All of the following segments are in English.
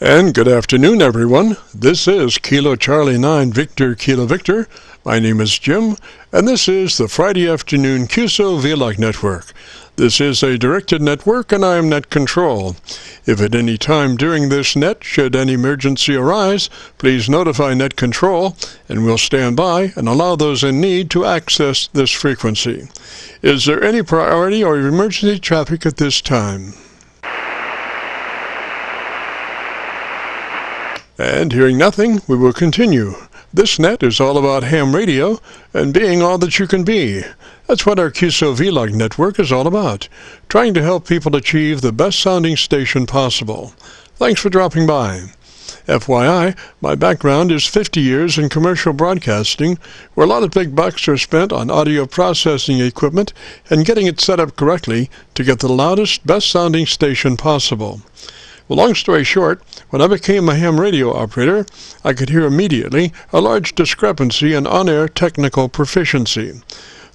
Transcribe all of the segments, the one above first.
And good afternoon, everyone. This is Kilo Charlie 9 Victor Kilo Victor. My name is Jim, and this is the Friday afternoon Qso-Vlog network. This is a directed network, and I am net control. If at any time during this net should any emergency arise, please notify net control, and we'll stand by and allow those in need to access this frequency. Is there any priority or emergency traffic at this time? And hearing nothing, we will continue. This net is all about ham radio and being all that you can be. That's what our Qso-Vlog network is all about, trying to help people achieve the best sounding station possible. Thanks for dropping by. FYI, my background is 50 years in commercial broadcasting, where a lot of big bucks are spent on audio processing equipment and getting it set up correctly to get the loudest, best sounding station possible. Well, long story short, when I became a ham radio operator, I could hear immediately a large discrepancy in on-air technical proficiency.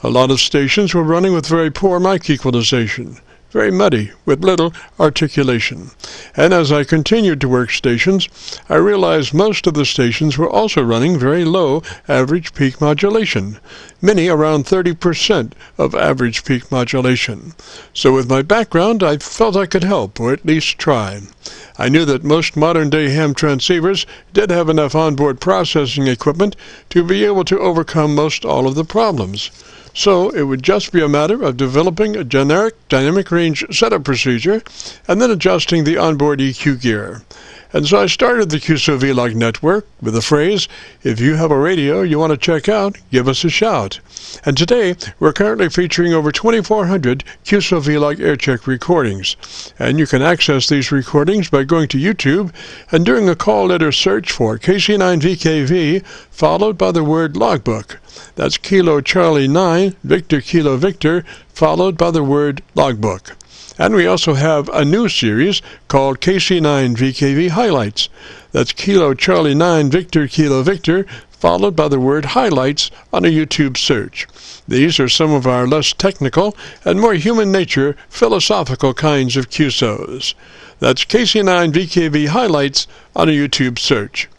A lot of stations were running with very poor mic equalization, very muddy, with little articulation. And as I continued to work stations, I realized most of the stations were also running very low average peak modulation, many around 30% of average peak modulation. So with my background, I felt I could help, or at least try. I knew that most modern-day ham transceivers did have enough onboard processing equipment to be able to overcome most all of the problems. So it would just be a matter of developing a generic dynamic range setup procedure and then adjusting the onboard EQ gear. And so I started the Qso-Vlog network with the phrase, if you have a radio you want to check out, give us a shout. And today we're currently featuring over 2,400 Qso-Vlog Aircheck recordings. And you can access these recordings by going to YouTube and doing a call letter search for KC9VKV followed by the word logbook. That's Kilo Charlie 9 Victor Kilo Victor followed by the word logbook. And we also have a new series called KC9VKV Highlights. That's Kilo Charlie 9 Victor Kilo Victor followed by the word highlights on a YouTube search. These are some of our less technical and more human nature philosophical kinds of QSOs. That's KC9VKV Highlights on a YouTube search.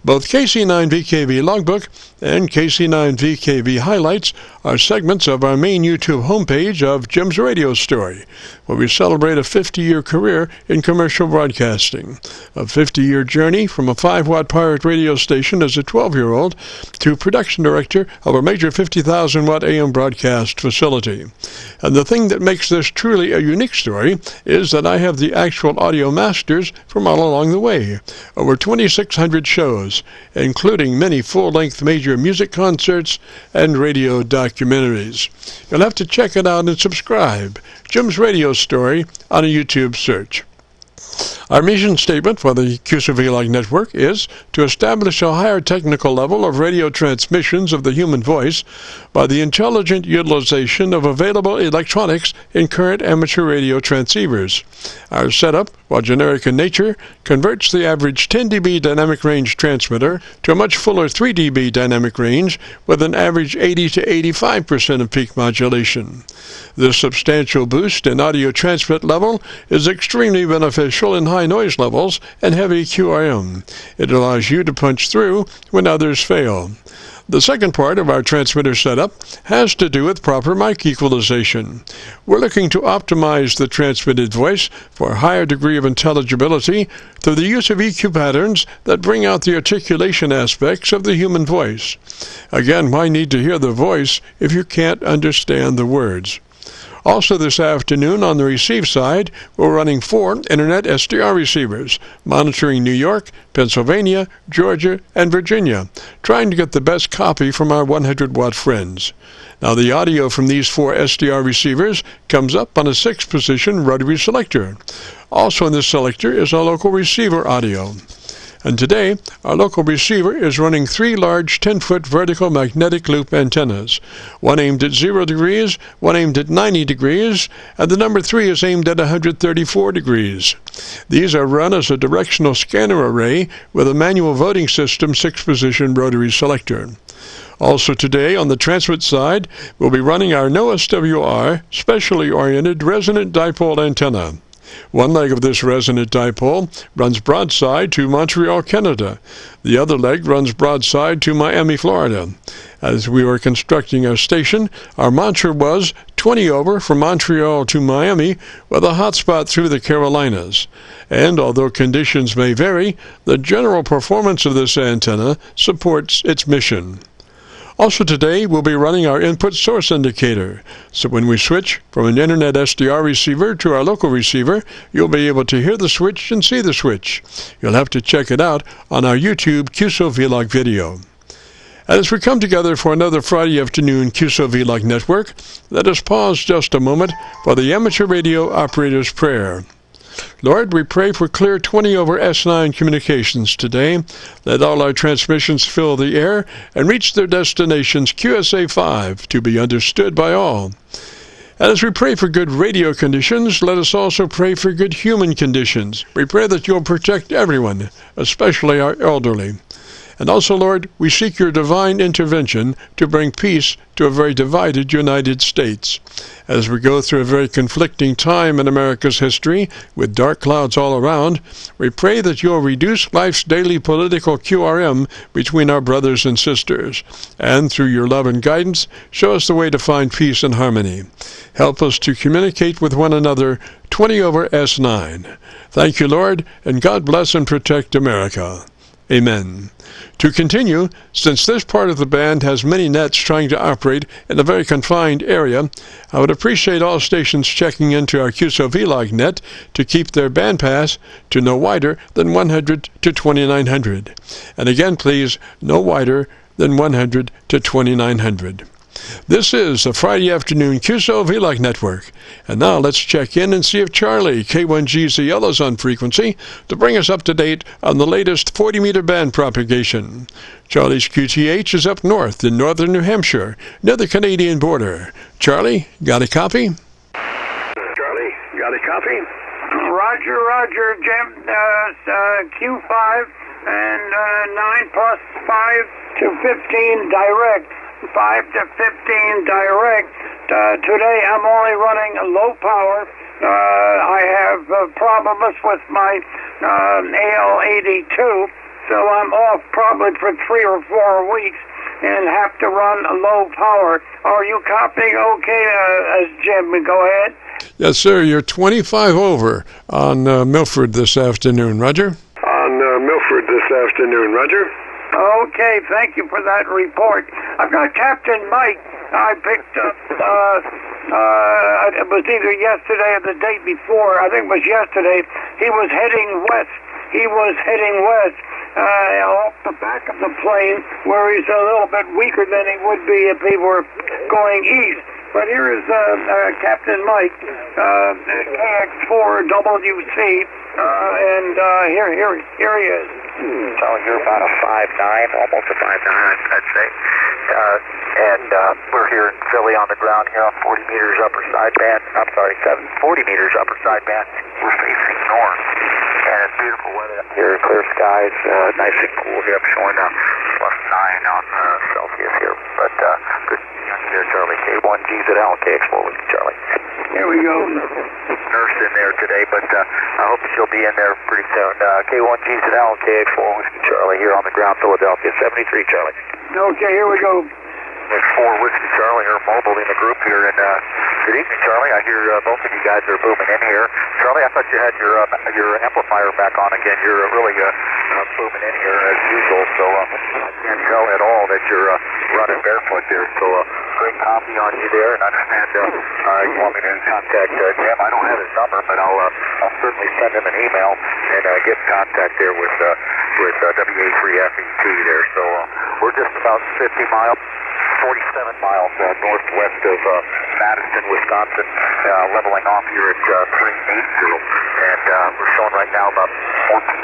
Both KC9VKV Logbook and KC9VKV Highlights are segments of our main YouTube homepage of Jim's Radio Story, where we celebrate a 50-year career in commercial broadcasting, a 50-year journey from a 5-watt pirate radio station as a 12-year-old to production director of a major 50,000-watt AM broadcast facility. And the thing that makes this truly a unique story is that I have the actual audio masters from all along the way, over 2,600 shows, including many full-length major music concerts and radio documentaries. You'll have to check it out and subscribe. Jim's Radio Story on a YouTube search. Our mission statement for the Qso-Vlog network is to establish a higher technical level of radio transmissions of the human voice by the intelligent utilization of available electronics in current amateur radio transceivers. Our setup, while generic in nature, converts the average 10 dB dynamic range transmitter to a much fuller 3 dB dynamic range with an average 80 to 85% of peak modulation. This substantial boost in audio transmit level is extremely beneficial in high noise levels and heavy QRM. It allows you to punch through when others fail. The second part of our transmitter setup has to do with proper mic equalization. We're looking to optimize the transmitted voice for a higher degree of intelligibility through the use of EQ patterns that bring out the articulation aspects of the human voice. Again, why need to hear the voice if you can't understand the words? Also this afternoon on the receive side, we're running 4 Internet SDR receivers, monitoring New York, Pennsylvania, Georgia, and Virginia, trying to get the best copy from our 100-watt friends. Now the audio from these 4 SDR receivers comes up on a 6-position rotary selector. Also in this selector is our local receiver audio. And today, our local receiver is running 3 large 10-foot vertical magnetic loop antennas, one aimed at 0 degrees, one aimed at 90 degrees, and the number 3 is aimed at 134 degrees. These are run as a directional scanner array with a manual voting system 6-position rotary selector. Also today, on the transmit side, we'll be running our NOSWR specially oriented resonant dipole antenna. One leg of this resonant dipole runs broadside to Montreal, Canada. The other leg runs broadside to Miami, Florida. As we were constructing our station, our mantra was 20 over from Montreal to Miami with a hotspot through the Carolinas. And although conditions may vary, the general performance of this antenna supports its mission. Also today, we'll be running our input source indicator, so when we switch from an internet SDR receiver to our local receiver, you'll be able to hear the switch and see the switch. You'll have to check it out on our YouTube Qso-Vlog video. As we come together for another Friday afternoon Qso-Vlog network, let us pause just a moment for the amateur radio operator's prayer. Lord, we pray for clear 20 over S9 communications today. Let all our transmissions fill the air and reach their destinations QSA5 to be understood by all. And as we pray for good radio conditions, let us also pray for good human conditions. We pray that you'll protect everyone, especially our elderly. And also, Lord, we seek your divine intervention to bring peace to a very divided United States. As we go through a very conflicting time in America's history, with dark clouds all around, we pray that you'll reduce life's daily political QRM between our brothers and sisters, and through your love and guidance, show us the way to find peace and harmony. Help us to communicate with one another 20 over S9. Thank you, Lord, and God bless and protect America. Amen. To continue, since this part of the band has many nets trying to operate in a very confined area, I would appreciate all stations checking into our Qso-Vlog net to keep their bandpass to no wider than 100 to 2900. And again, please, no wider than 100 to 2900. This is the Friday afternoon Qso-Vlog network. And now let's check in and see if Charlie, K1GZL, is on frequency to bring us up to date on the latest 40-meter band propagation. Charlie's QTH is up north in northern New Hampshire, near the Canadian border. Charlie, got a copy? Charlie, got a copy? Roger, Jim. Q5 and 9 plus 5 to 15 direct. 5 to 15 direct. Today I'm only running low power. I have problems with my AL82, so I'm off probably for 3 or 4 weeks and have to run low power. Are you copying okay, Jim? Go ahead. Yes, sir. You're 25 over on Milford this afternoon. Roger? On Milford this afternoon. Roger? Okay, thank you for that report. I've got Captain Mike. I picked up, it was either yesterday or the day before. I think it was yesterday. He was heading west. Off the back of the plane, where he's a little bit weaker than he would be if he were going east. But here is Captain Mike, KX4WC, and here he is. So you're about a 5'9", almost a 5'9", I'd say. And we're here in Philly on the ground here on 40 meters upper sideband. 40 meters upper sideband. We're facing north, and it's beautiful weather up here. Clear skies, nice and cool here. I'm showing +9 on Celsius here. But good here, Charlie. K1GZL, KX4 with Charlie. Here we go. Nurse in there today, but I hope she'll be in there pretty soon. K1GZL, KX4 Whiskey Charlie here on the ground, Philadelphia, 73 Charlie. Okay, here we go. There's 4 Whiskey Charlie here, mobile in the group here, and good evening, Charlie. I hear both of you guys are booming in here. Charlie, I thought you had your amplifier back on again. You're really booming in here as usual, so I can't tell at all that you're running barefoot there. So great copy on you there, and I understand you want me to contact Jim. I don't have his number, but I'll certainly send him an email and get in contact there with WA3FET there. So we're just about 47 miles northwest of Madison, Wisconsin, leveling off here at 380, and we're showing right now about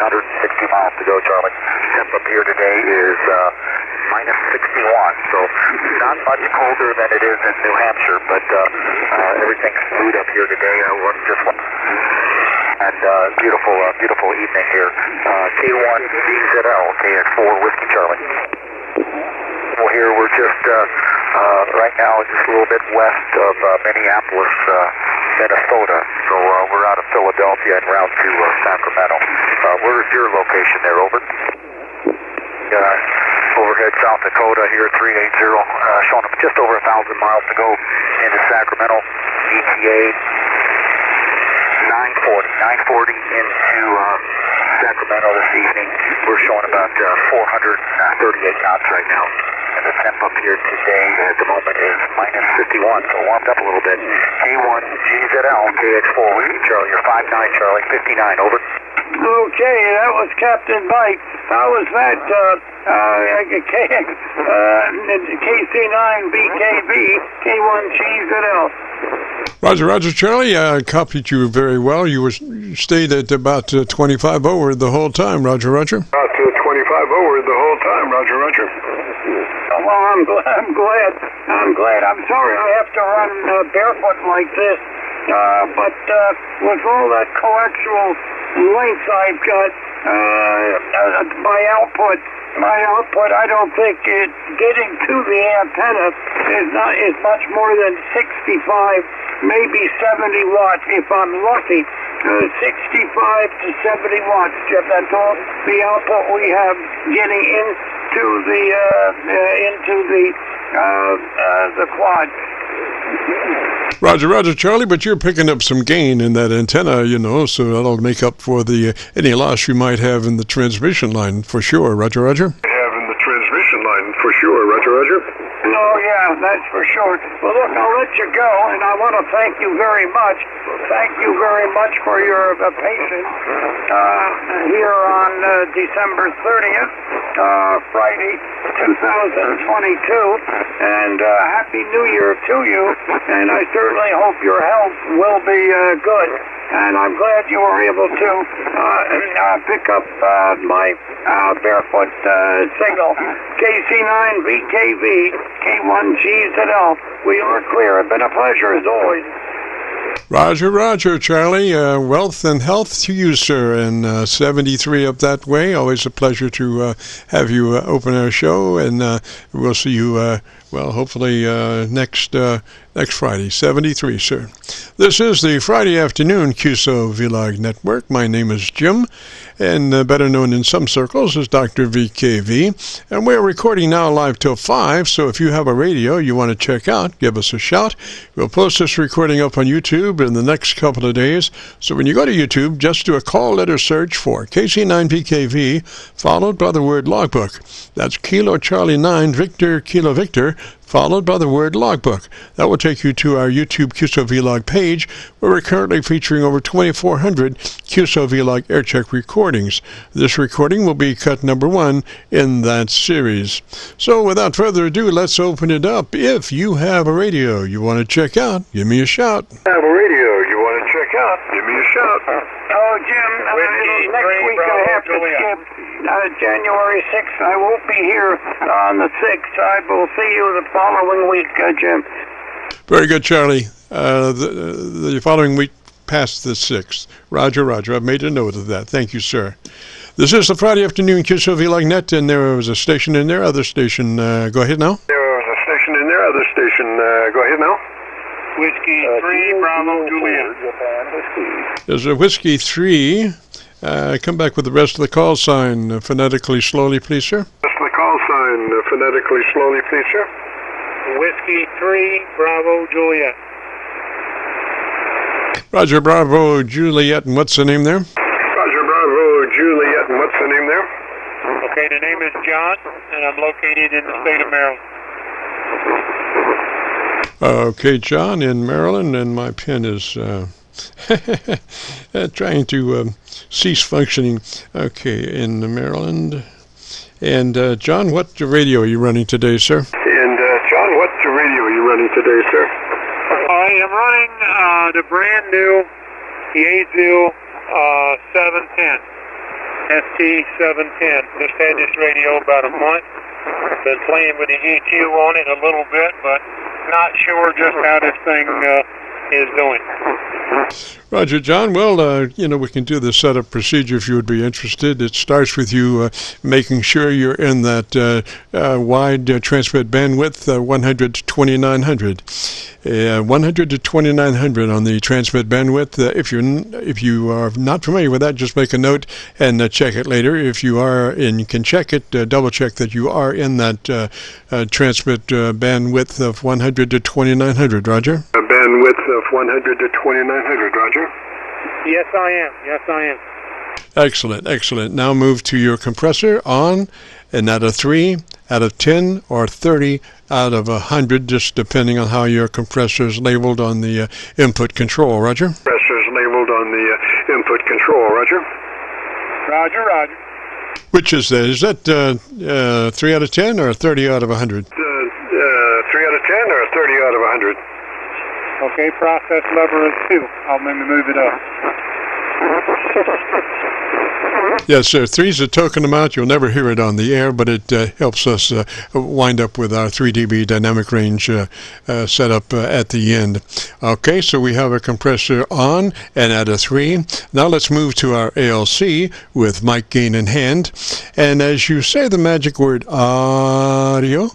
1,460 miles to go, Charlie. Temp up here today is minus 61, so not much colder than it is in New Hampshire, but everything's smooth up here today. And beautiful evening here. K1GZL, KX4 Whiskey Charlie. Well, here we're just right now just a little bit west of Minneapolis, Minnesota. So we're out of Philadelphia en route to Sacramento. Where's your location there, over? Overhead South Dakota here, 380, showing up just over 1,000 miles to go into Sacramento. ETA 940 into Sacramento this evening. We're showing about 438 knots right now. And the temp up here today at the moment is minus 51, so warmed up a little bit. K1GZL, KX4, Whiskey Charlie, you're 59, Charlie, 59, over. Okay, that was Captain Mike. How was that, KC9VKV, K1GZL? Roger, Charlie. I copied you very well. You stayed at about 25 over the whole time, Roger. About 25 over the whole time, Roger. Well, I'm glad. I'm sorry I have to run barefoot like this, but with all that coaxial length I've got, my output, I don't think getting to the antenna is much more than 65, maybe 70 watts if I'm lucky. 65 to 70 watts, Jeff. That's all the output we have getting into the quad. Roger, Charlie, but you're picking up some gain in that antenna, so that'll make up for any loss you might have in the transmission line, for sure, Roger. Have in the transmission line, for sure, Roger. Oh, yeah, that's for sure. Well, look, I'll let you go, and I want to thank you very much. Thank you very much for your patience here on December 30th, Friday, 2022, and Happy New Year to you, and I certainly hope your health will be good. And I'm glad you were able to pick up my barefoot signal. KC9VKV, K1GZL. We are clear. It's been a pleasure as always. Roger, Charlie. Wealth and health to you, sir. And 73 up that way. Always a pleasure to have you open our show. And we'll see you, hopefully next Friday. 73, sir. This is the Friday afternoon Qso-Vlog Network. My name is Jim, and better known in some circles as Dr. VKV. And we're recording now live till 5, so if you have a radio you want to check out, give us a shout. We'll post this recording up on YouTube in the next couple of days. So when you go to YouTube, just do a call letter search for KC9VKV, followed by the word logbook. That's Kilo Charlie 9 Victor Kilo Victor, followed by the word logbook. That will take you to our YouTube Qso-Vlog page, where we're currently featuring over 2,400 Qso-Vlog Aircheck recordings. This recording will be cut number 1 in that series. So without further ado, let's open it up. If you have a radio you want to check out, give me a shout. Have a radio you want to check out, give me a shout. Oh, Jim, next week I have to skip January 6th. I won't be here on the 6th. I will see you the following week, Jim. Very good, Charlie. The following week past the 6th. Roger. I've made a note of that. Thank you, sir. This is the Friday afternoon Qso-Vlog Net, and there was a station in there. Other station, go ahead now. There was a station in there. Other station, go ahead now. Whiskey 3, Bravo, Juliet. There's a Whiskey 3. Come back with the rest of the call sign phonetically slowly, please, sir. Rest of the call sign phonetically slowly, please, sir. Whiskey 3, Bravo, Juliet. Roger, Bravo, Juliet, and what's the name there? Roger, Bravo, Juliet, and what's the name there? Okay, the name is John, and I'm located in the state of Maryland. Okay, John in Maryland, and my pen is trying to cease functioning. Okay, in Maryland. And John, what radio are you running today, sir? And John, what radio are you running today, sir? I am running the brand new Yaesu 710, ST710. Just had this radio about a month. Been playing with the EQ on it a little bit, but not sure just how this thing is doing. Roger, John. Well, we can do the setup procedure if you would be interested. It starts with you making sure you're in that wide transmit bandwidth, 100 to 2900. 100 to 2900 on the transmit bandwidth. If you are not familiar with that, just make a note and check it later. If you are and you can check it, double check that you are in that transmit bandwidth of 100 to 2900. Roger. A bandwidth of 100 to 2900. Roger. Yes, I am. Yes, I am. Excellent, excellent. Now move to your compressor on, and out of 3, out of 10, or 30 out of 100, just depending on how your compressor is labeled on the input control. Roger. Compressor is labeled on the input control. Roger. Roger, roger. Which is that? Is that 3 out of 10 or 30 out of 100? 3 out of 10 or 30 out of 100? Okay, process lever is 2. I'll maybe move it up. Yes, sir. 3 is a token amount. You'll never hear it on the air, but it helps us wind up with our 3 dB dynamic range setup at the end. Okay, so we have a compressor on and at a 3. Now let's move to our ALC with mic gain in hand. And as you say the magic word audio,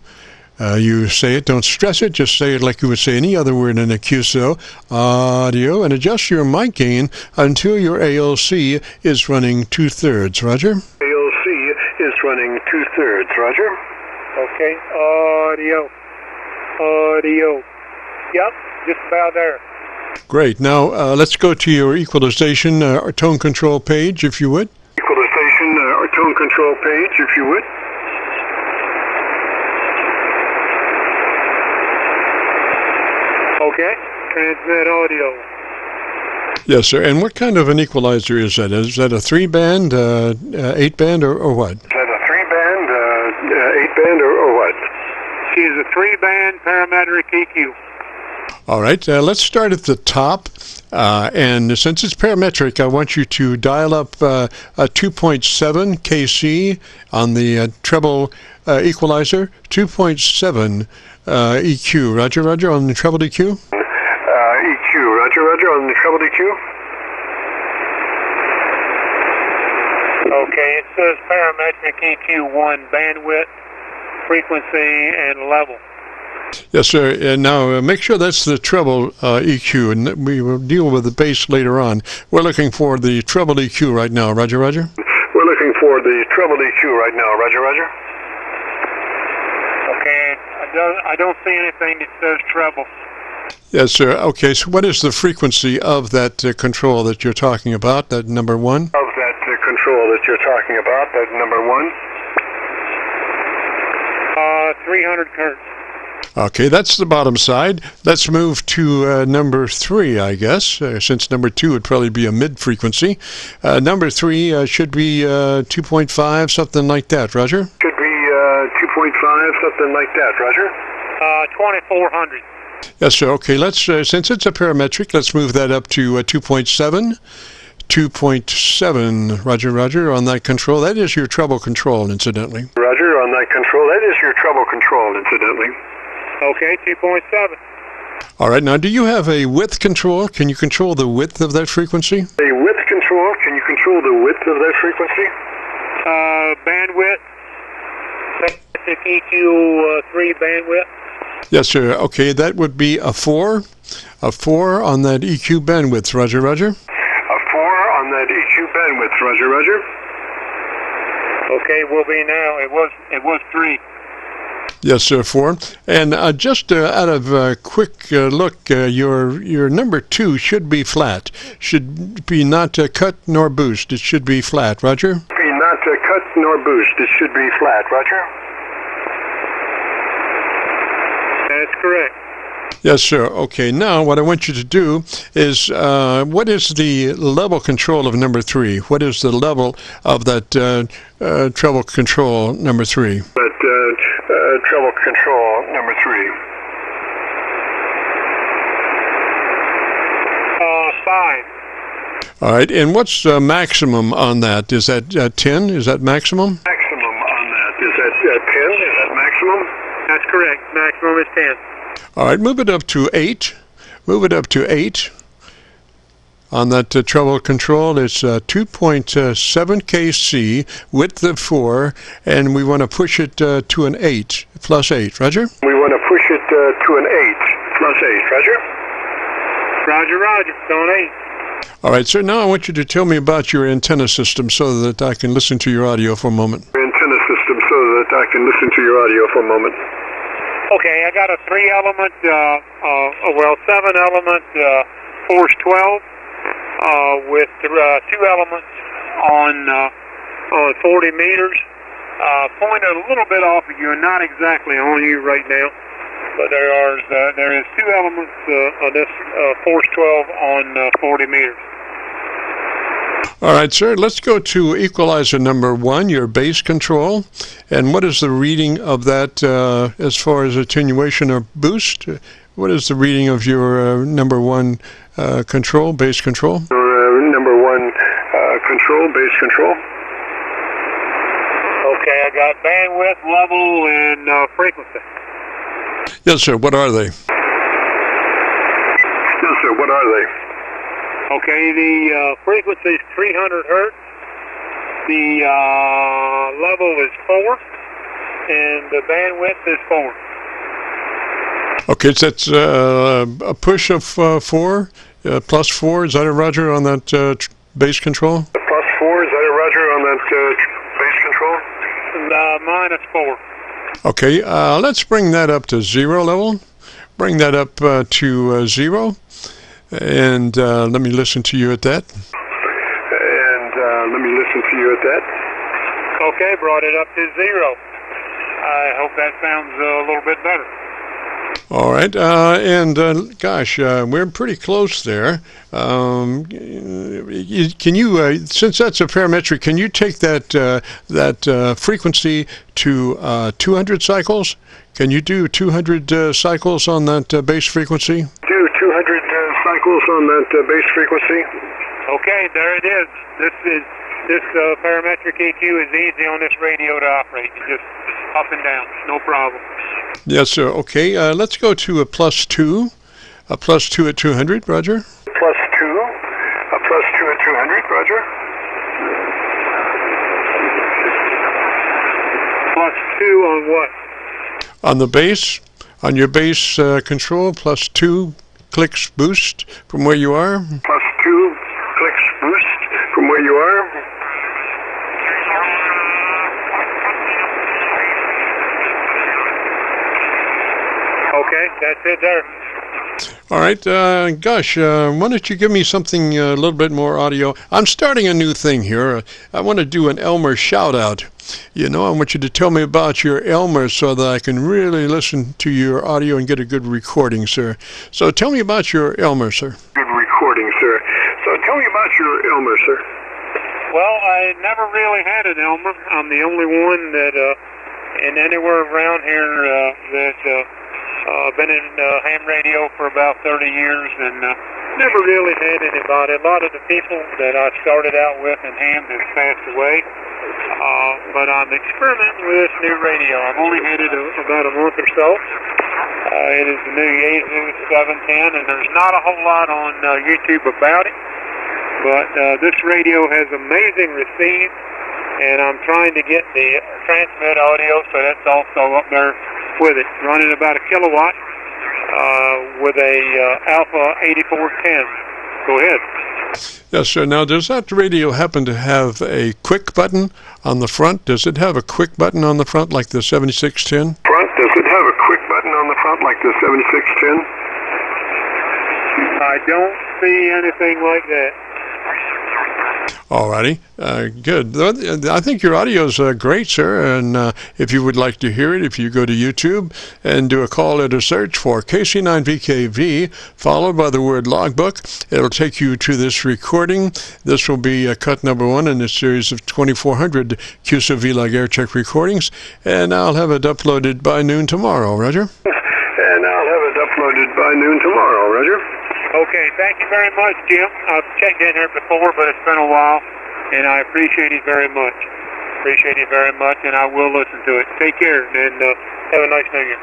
you say it, don't stress it, just say it like you would say any other word in a QSO, audio, and adjust your mic gain until your ALC is running 2/3. Roger? ALC is running 2/3. Roger. Okay, audio. Audio. Yep, just about there. Great. Now let's go to your equalization or tone control page, if you would. Equalization or tone control page, if you would. Okay, transmit audio. Yes, sir. And what kind of an equalizer is that? Is that a 3-band, 8-band, or what? Is that a 3-band, 8-band, or what? She is a 3-band parametric EQ. All right. Let's start at the top. And since it's parametric, I want you to dial up a 2.7 KC on the treble equalizer, 2.7 EQ. Roger, roger, on the treble EQ? EQ. Roger, roger, on the treble EQ. Okay, it says parametric EQ1, bandwidth, frequency, and level. Yes, sir. And now make sure that's the treble EQ, and we will deal with the bass later on. We're looking for the treble EQ right now. Roger, roger. We're looking for the treble EQ right now. Roger, roger. Okay, I don't see anything that says treble. Yes, sir. Okay, so what is the frequency of that control that you're talking about, that number 1? Of that control that you're talking about, that number 1? 300 hertz. Okay, that's the bottom side. Let's move to number 3, I guess, since number 2 would probably be a mid-frequency. Number 3 should be 2.5, something like that. Roger? Should be 2.5, something like that. Roger? 2400. Yes, sir. Okay, let's since it's a parametric, let's move that up to 2.7. 2.7, roger, roger, on that control. That is your treble control, incidentally. Roger, on that control. That is your treble control, incidentally. Okay, 2.7. All right, now do you have a width control? Can you control the width of that frequency? A width control? Can you control the width of that frequency? Bandwidth, basic EQ3 bandwidth. Yes, sir. Okay, that would be a 4. A 4 on that EQ bandwidth. Roger, roger. A 4 on that EQ bandwidth. Roger, roger. Okay, will be now. It was 3. Yes, sir, 4. And just out of a quick look, your number 2 should be flat. Should be not cut nor boost. It should be flat. Roger? Be not cut nor boost. It should be flat. Roger? That's correct. Yes, sir. Okay, now what I want you to do is, what is the level control of number 3? What is the level of that treble control number 3? That treble control number 3. 5. All right, and what's maximum on that? Is that 10? Is that maximum? Maximum on that. Is that 10? Is that maximum? That's correct. Maximum is 10. All right, move it up to 8. Move it up to 8. On that treble control, it's 2.7 KC, width of 4, and we want to push it to an 8, plus 8. Roger? We want to push it to an 8, plus 8. Roger? Roger, roger. It's on 8. All right, sir, now I want you to tell me about your antenna system so that I can listen to your audio for a moment. Antenna system so that I can listen to your audio for a moment. Okay, I got a 3-element, 7-element force 12 with 2 elements on 40 meters. Pointed a little bit off of you and not exactly on you right now. But there is 2 elements on this force 12 on 40 meters. All right, sir, let's go to equalizer number 1, your base control. And what is the reading of that as far as attenuation or boost? What is the reading of your number 1 control, base control? Number 1 control, base control. Okay, I got bandwidth, level, and frequency. Yes, sir. What are they? Yes, sir. What are they? Okay, the frequency is 300 hertz. The level is 4, and the bandwidth is 4. Okay, so that's a push of 4, plus 4. Is that a Roger on that base control? Plus 4. Is that a Roger on that base control? Minus 4. Okay, let's bring that up to 0 level. Bring that up to 0. And let me listen to you at that. Okay, brought it up to 0. I hope that sounds a little bit better. All right, gosh, we're pretty close there. Can you, since that's a parametric, can you take that frequency to 200 cycles? Can you do 200 cycles on that base frequency? Do 200 cycles on that base frequency. Okay, there it is. This parametric EQ is easy on this radio to operate. You just up and down, no problem. Yes, sir. Okay, let's go to a plus 2. A plus 2 at 200, Roger. Plus 2. A plus 2 at 200, Roger. Plus 2 on what? On the base, on your base control, plus 2 clicks boost from where you are. Plus 2 clicks boost from where you are. Okay, that's it there. All right, gosh, why don't you give me something a little bit more audio? I'm starting a new thing here. I want to do an Elmer shout-out. You know, I want you to tell me about your Elmer so that I can really listen to your audio and get a good recording, sir. So tell me about your Elmer, sir. Good recording, sir. So tell me about your Elmer, sir. Well, I never really had an Elmer. I'm the only one that, in anywhere around here that... been in ham radio for about 30 years and never really had anybody. A lot of the people that I started out with in ham have passed away. But I'm experimenting with this new radio. I've only had it about a month or so. It is the new Yaesu 710, and there's not a whole lot on YouTube about it. But this radio has amazing receive, and I'm trying to get the transmit audio, so that's also up there with it, running about a kilowatt with a Alpha 8410. Go ahead. Yes, sir. Now, does that radio happen to have a quick button on the front? Does it have a quick button on the front like the 7610? Does it have a quick button on the front like the 7610? I don't see anything like that. All righty. Good. I think your audio is great, sir. And if you would like to hear it, if you go to YouTube and do a call it a search for KC9VKV, followed by the word logbook, it'll take you to this recording. This will be cut number 1 in a series of 2,400 Qso-Vlog Aircheck recordings. And I'll have it uploaded by noon tomorrow, Roger? Roger? Okay, thank you very much, Jim. I've checked in here before, but it's been a while, and I appreciate it very much. And I will listen to it. Take care, and have a nice New Year.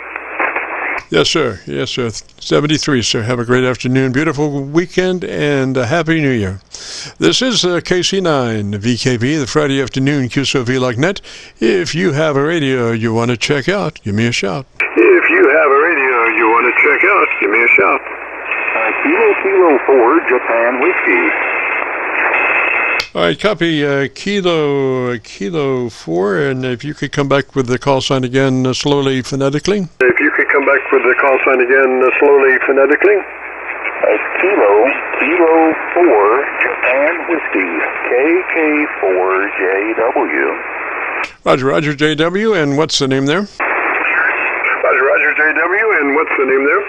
Yes, sir. Yes, sir. 73, sir. Have a great afternoon, beautiful weekend, and a Happy New Year. This is KC9VKV, the Friday afternoon Qso-Vlog net. If you have a radio you want to check out, give me a shout. If you have a radio you want to check out, give me a shout. Kilo 4, Japan Whiskey. All right, copy Kilo 4, and if you could come back with the call sign again slowly phonetically. If you could come back with the call sign again slowly phonetically. Kilo 4, Japan Whiskey, KK4JW. Roger, JW, and what's the name there? Roger, JW, and what's the name there?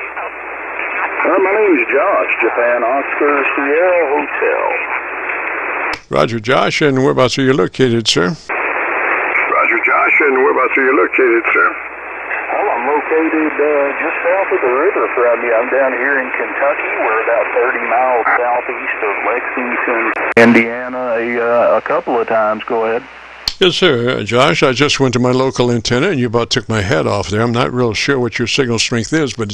My name is Josh, Japan Oscar Sierra Hotel. Roger, Josh, and whereabouts are you located, sir? Roger, Josh, and whereabouts are you located, sir? Well, I'm located just south of the river from you. I'm down here in Kentucky. We're about 30 miles southeast of Lexington, Indiana, a couple of times. Go ahead. Yes, sir. Josh, I just went to my local antenna, and you about took my head off there. I'm not real sure what your signal strength is, but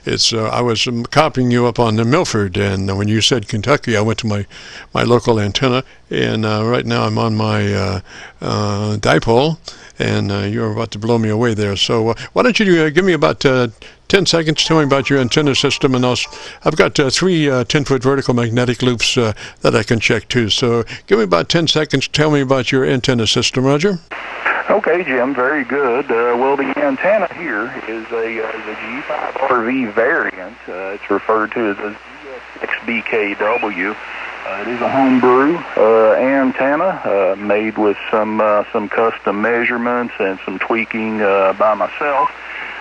it's. I was copying you up on the Milford, and when you said Kentucky, I went to my local antenna, and right now I'm on my dipole, and you're about to blow me away there. So why don't you give me about 10 seconds, tell me about your antenna system, and I've got 3 10-foot vertical magnetic loops that I can check too. So give me about 10 seconds, tell me about your antenna system, Roger. Okay, Jim, very good. Well, the antenna here is a G5RV variant. It's referred to as a GS6BKW. It is a homebrew antenna made with some custom measurements and some tweaking by myself.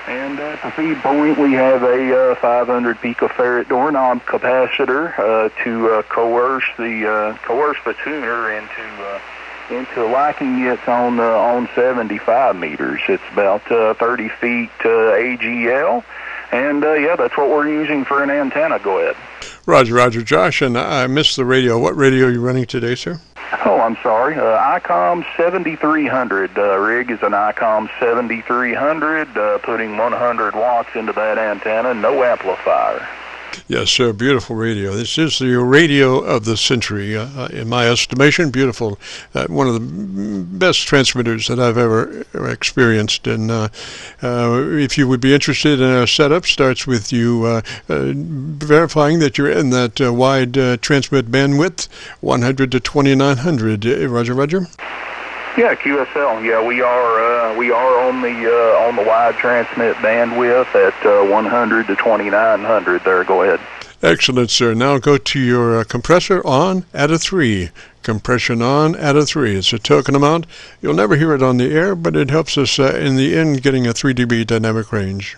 And at the feed point, we have a 500 picofarad doorknob capacitor to coerce the tuner into liking it on 75 meters. It's about 30 feet AGL, and yeah, that's what we're using for an antenna. Go ahead. Roger, Josh, and I missed the radio. What radio are you running today, sir? Oh, I'm sorry. ICOM 7300. Rig is an ICOM 7300, putting 100 watts into that antenna, no amplifier. Yes, sir. Beautiful radio. This is the radio of the century, in my estimation. Beautiful. One of the best transmitters that I've ever experienced. And if you would be interested in our setup, starts with you verifying that you're in that wide transmit bandwidth, 100 to 2900. Roger. Yeah, QSL. Yeah, we are on the wide transmit bandwidth at 100 to 2900. There, go ahead. Excellent, sir. Now go to your compressor on at a 3. Compression on at a 3. It's a token amount. You'll never hear it on the air, but it helps us in the end getting a 3 dB dynamic range.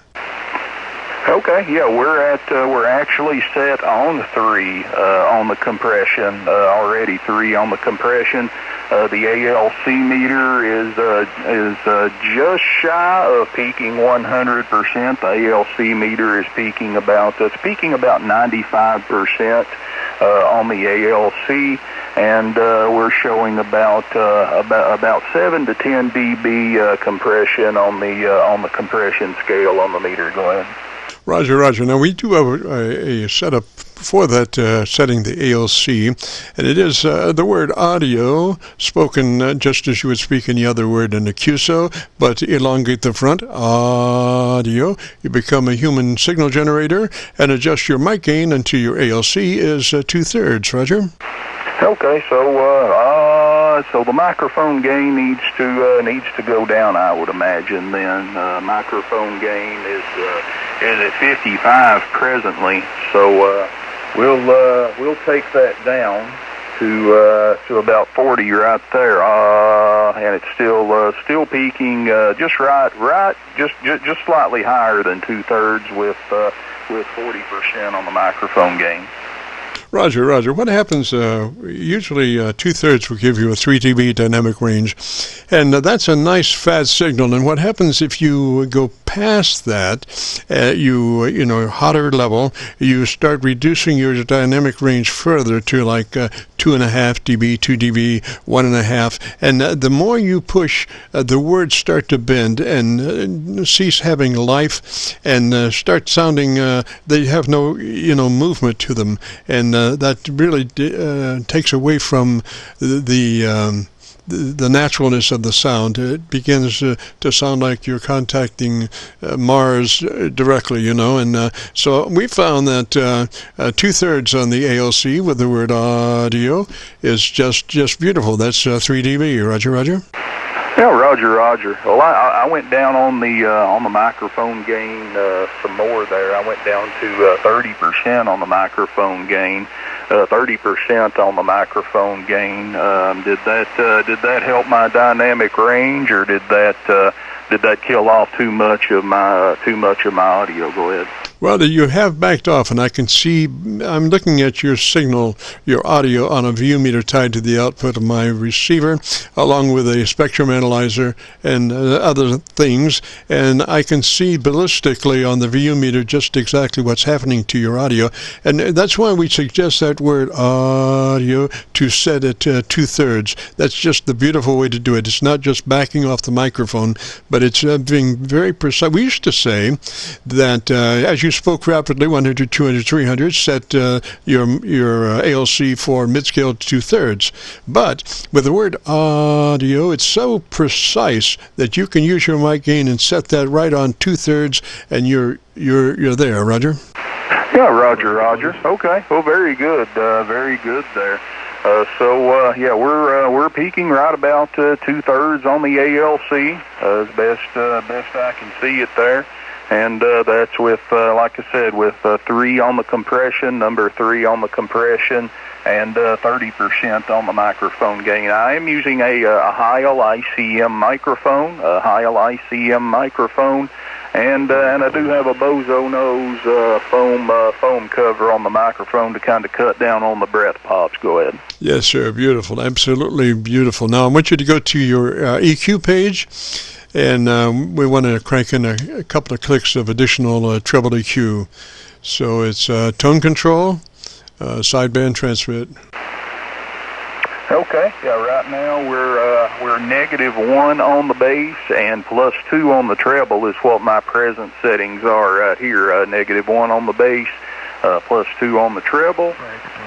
Okay, yeah, we're actually set on 3 on the compression, already 3 on the compression. The ALC meter is just shy of peaking 100%. The ALC meter is peaking about 95% on the ALC, and we're showing about 7 to 10 dB compression on the compression scale on the meter. Go ahead. Roger. Now, we do have a setup for that setting, the ALC, and it is the word audio, spoken just as you would speak any other word in the QSO, but elongate the front, audio. You become a human signal generator and adjust your mic gain until your ALC is 2/3, Roger. Okay, so the microphone gain needs to go down, I would imagine. Then microphone gain is at 55 presently, so we'll take that down to about 40 right there, and it's still peaking just just slightly higher than 2/3 with 40% on the microphone gain. Roger, Roger. What happens, usually 2/3 will give you a 3 dB dynamic range, and that's a nice fat signal. And what happens if you go past that, hotter level, you start reducing your dynamic range further to like 2.5 dB, 2 dB, 1.5, and the more you push, the words start to bend and cease having life and start sounding, they have no, movement to them, and that really takes away from the naturalness of the sound. It begins to sound like you're contacting Mars directly, and so we found that 2/3 on the ALC with the word audio is just beautiful. That's 3 dB. Roger, Roger. Yeah, Roger, Roger. Well, I went down on the microphone gain some more there. I went down to 30% on the microphone gain. 30% on the microphone gain. Did that help my dynamic range, or did that kill off too much of my audio? Go ahead. Well, you have backed off, and I can see, I'm looking at your signal, your audio, on a view meter tied to the output of my receiver, along with a spectrum analyzer and other things, and I can see ballistically on the view meter just exactly what's happening to your audio, and that's why we suggest that word audio to set it 2/3. That's just the beautiful way to do it. It's not just backing off the microphone, but it's being very precise. We used to say that as you spoke rapidly, 100, 200, 300, set your ALC for mid-scale to 2/3. But with the word audio, it's so precise that you can use your mic gain and set that right on 2/3, and you're there. Roger. Yeah, Roger, Roger. Okay. Well, very good there. We're peaking right about 2/3 on the ALC, as best I can see it there. And that's with, like I said, with 3 on the compression, number 3 on the compression, and 30% on the microphone gain. I am using a Heil ICM microphone, and I do have a Bozo nose foam cover on the microphone to kind of cut down on the breath pops. Go ahead. Yes, sir. Beautiful. Absolutely beautiful. Now, I want you to go to your EQ page. And we want to crank in a couple of clicks of additional treble EQ. So it's tone control, sideband transmit. Okay. Yeah. Right now we're -1 on the bass and +2 on the treble is what my present settings are right here. -1 on the bass, +2 on the treble.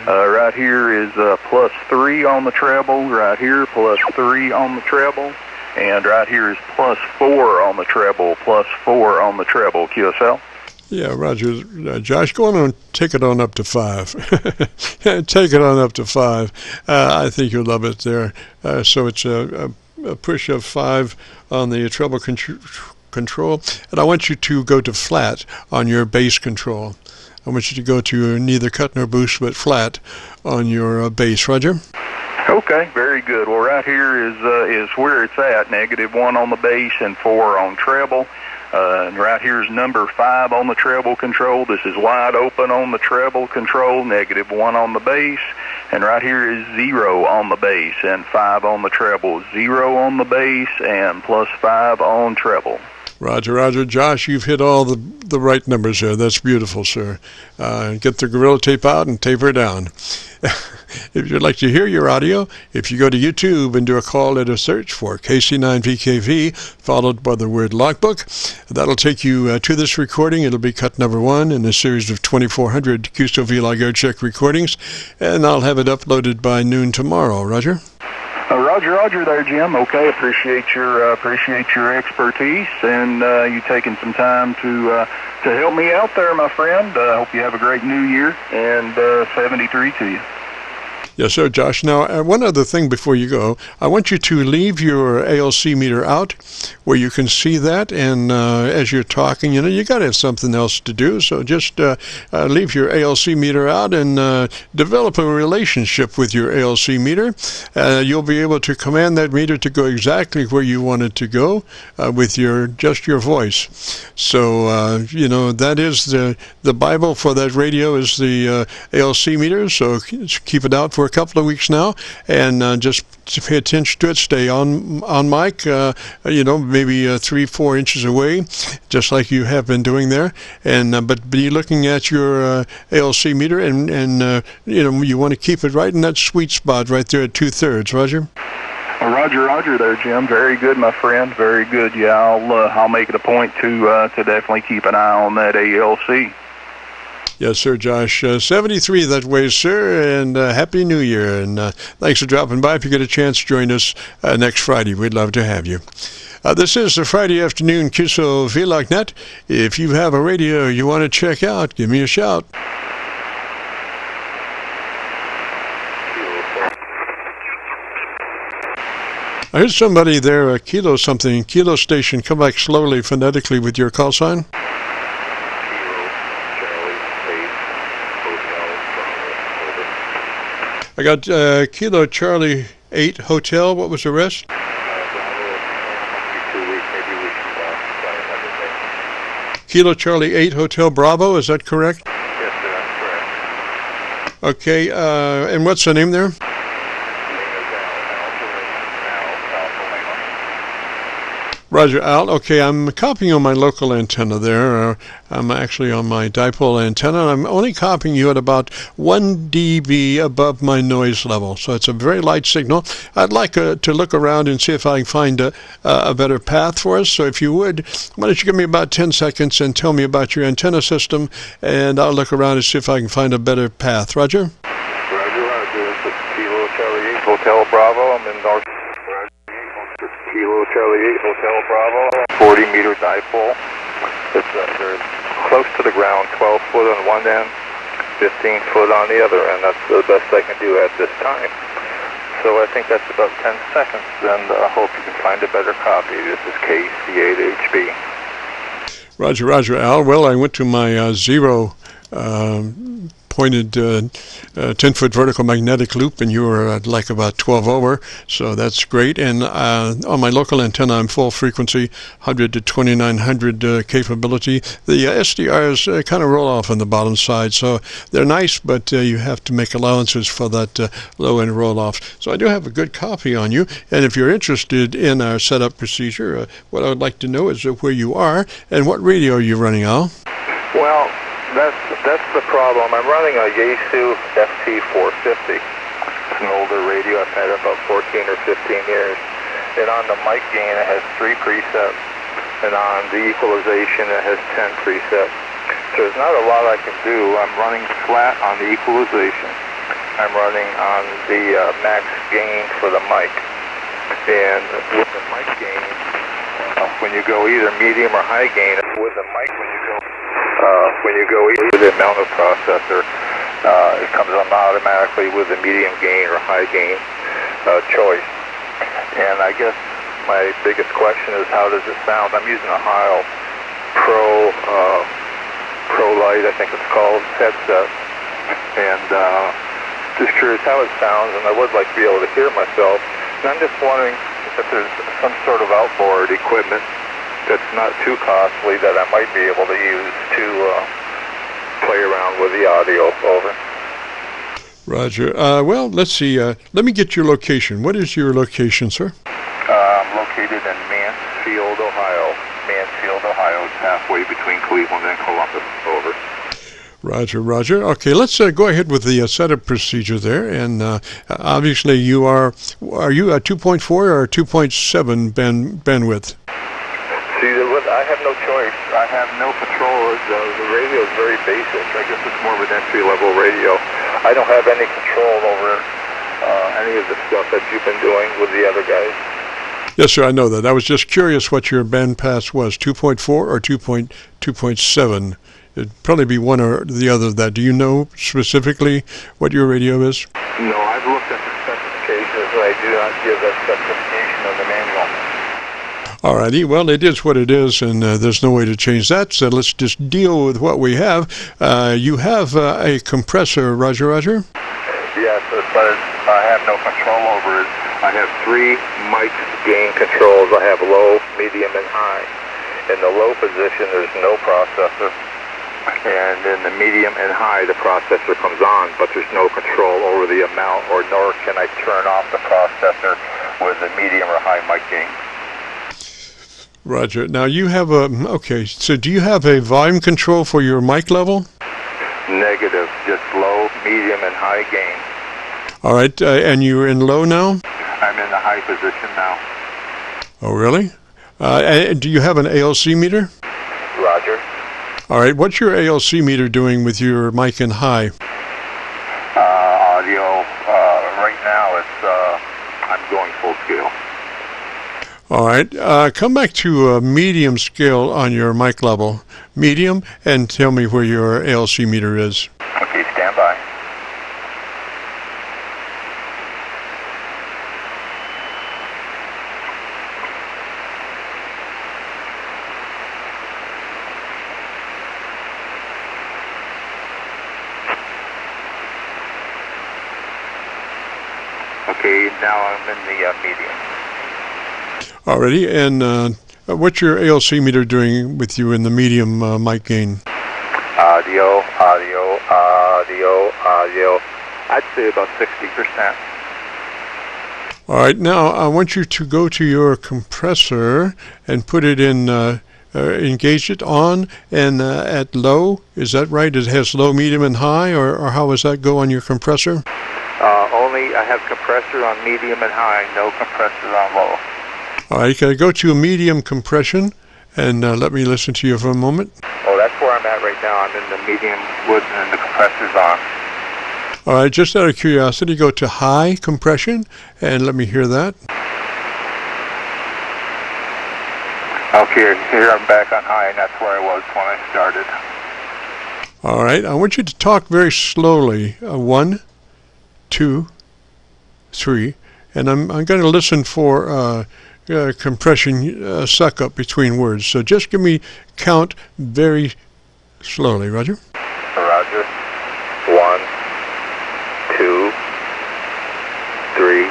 Right here is +3 on the treble. Right here +3 on the treble. And right here is +4 on the treble, +4 on the treble. QSL? Yeah, Roger. Josh, go on and take it on up to 5. Take it on up to 5. I think you'll love it there. So it's a push of 5 on the treble control. And I want you to go to flat on your bass control. I want you to go to neither cut nor boost, but flat on your bass. Roger? Okay, very good. Well, right here is where it's at, -1 on the bass and 4 on treble. And right here is number 5 on the treble control. This is wide open on the treble control, -1 on the bass. And right here is 0 on the bass and 5 on the treble. 0 on the bass and +5 on treble. Roger, Roger. Josh, you've hit all the right numbers there. That's beautiful, sir. Get the Gorilla Tape out and taper it down. If you'd like to hear your audio, if you go to YouTube and do a call letter search for KC9VKV, followed by the word logbook, that'll take you to this recording. It'll be cut number 1 in a series of 2,400 Qso-Vlog Aircheck recordings, and I'll have it uploaded by noon tomorrow. Roger? Roger there, Jim. Okay, appreciate your expertise and you taking some time to help me out there, my friend. Hope you have a great New Year, and 73 to you. Yes, sir, Josh. Now, one other thing before you go. I want you to leave your ALC meter out where you can see that, and as you're talking, you got to have something else to do, so just leave your ALC meter out and develop a relationship with your ALC meter. You'll be able to command that meter to go exactly where you want it to go with just your voice. So, that is the Bible for that radio is the ALC meter, so keep it out for a couple of weeks now, and just pay attention to it. Stay on mic, maybe 3-4 inches away, just like you have been doing there, and but be looking at your ALC meter, and you want to keep it right in that sweet spot right there at 2/3. Roger. Roger there, Jim. Very good, my friend. Very good. Yeah, I'll make it a point to definitely keep an eye on that ALC. Yes, sir, Josh. 73 that way, sir, and Happy New Year. And thanks for dropping by. If you get a chance, join us next Friday. We'd love to have you. This is the Friday afternoon Qso-Vlog net. If you have a radio you want to check out, give me a shout. I heard somebody there, Kilo something, Kilo station, come back slowly phonetically with your call sign. I got Kilo Charlie 8 Hotel. What was the rest? Kilo Charlie 8 Hotel Bravo. Is that correct? Yes, sir, that's correct. Okay. And what's the name there? Roger, Al. Okay, I'm copying on my local antenna there. I'm actually on my dipole antenna. I'm only copying you at about 1 dB above my noise level, so it's a very light signal. I'd like to look around and see if I can find a better path for us. So if you would, why don't you give me about 10 seconds and tell me about your antenna system, and I'll look around and see if I can find a better path. Roger? Roger. This is Kilo Charlie 8 Hotel Bravo. I'm in North. Kilo Charlie 8 Hotel Bravo, 40 meter dipole. They're close to the ground, 12 foot on one end, 15 foot on the other, and that's the best I can do at this time. So I think that's about 10 seconds, and I hope you can find a better copy. This is KC9VKV. Roger, Al. Well, I went to my zero pointed 10-foot vertical magnetic loop, and you were like about 12 over, so that's great. And on my local antenna, I'm full frequency, 100 to 2900 capability. The SDRs kind of roll off on the bottom side, so they're nice, but you have to make allowances for that low-end roll-off. So I do have a good copy on you, and if you're interested in our setup procedure, what I would like to know is where you are and what radio you're running, Al. Well, that's the problem. I'm running a Yaesu FT450. It's an older radio. I've had it about 14 or 15 years. And on the mic gain, it has 3 presets. And on the equalization, it has 10 presets. So there's not a lot I can do. I'm running flat on the equalization. I'm running on the max gain for the mic. And with the mic gain, when you go either medium or high gain, with the mic, when you go either the amount of processor, it comes on automatically with the medium gain or high gain choice. And I guess my biggest question is, how does it sound? I'm using a Heil Pro Light, I think it's called, headset, and just curious how it sounds, and I would like to be able to hear myself. And I'm just wondering if there's some sort of outboard equipment that's not too costly that I might be able to use to play around with the audio. Over. Roger. Well, let's see. Let me get your location. What is your location, sir? I'm located in Mansfield, Ohio. Mansfield, Ohio is halfway between Cleveland and Columbus. Over. Roger. Okay, let's go ahead with the setup procedure there. And obviously, are you a 2.4 or 2.7 bandwidth? See, I have no choice. I have no control. The radio is very basic. I guess it's more of an entry-level radio. I don't have any control over any of the stuff that you've been doing with the other guys. Yes, sir, I know that. I was just curious what your bandpass was, 2.4 or 2.7. It'd probably be one or the other of that. Do you know specifically what your radio is? No, I've Alrighty, well, it is what it is, and there's no way to change that, so let's just deal with what we have. You have a compressor, Roger. Yes, but I have no control over it. I have 3 mic gain controls. I have low, medium, and high. In the low position, there's no processor. And in the medium and high, the processor comes on, but there's no control over the amount, or nor can I turn off the processor with the medium or high mic gain. Roger. Now you have okay, so do you have a volume control for your mic level? Negative, just low, medium, and high gain. All right, and you're in low now? I'm in the high position now. Oh, really? And do you have an ALC meter? Roger. All right, what's your ALC meter doing with your mic in high? Audio, right now I'm going full scale. All right, come back to medium scale on your mic level. Medium, and tell me where your ALC meter is. Okay, stand by. Okay, now I'm in the medium. Alrighty, and what's your ALC meter doing with you in the medium mic gain? Audio. I'd say about 60%. All right, now I want you to go to your compressor and put it in, engage it on and at low. Is that right? It has low, medium, and high, or how does that go on your compressor? Only I have compressor on medium and high, no compressor on low. All right, can I go to a medium compression and let me listen to you for a moment? Oh, that's where I'm at right now. I'm in the medium wood and the compressor's on. All right, just out of curiosity, go to high compression and let me hear that. Okay, here I'm back on high, and that's where I was when I started. All right, I want you to talk very slowly. 1, 2, 3, and I'm going to listen for compression suck up between words. So just give me count very slowly, Roger. Roger. 1, 2, 3,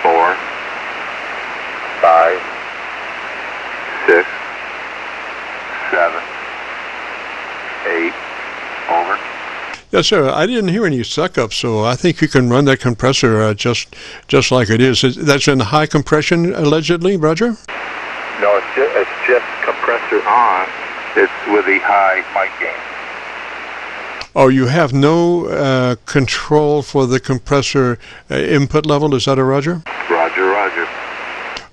4, 5, 6, 7, 8, over. Yes, sir. I didn't hear any suck up, so I think you can run that compressor just like it is. That's in high compression, allegedly, Roger? No, it's just compressor on. It's with the high mic gain. Oh, you have no control for the compressor input level. Is that a Roger? Roger.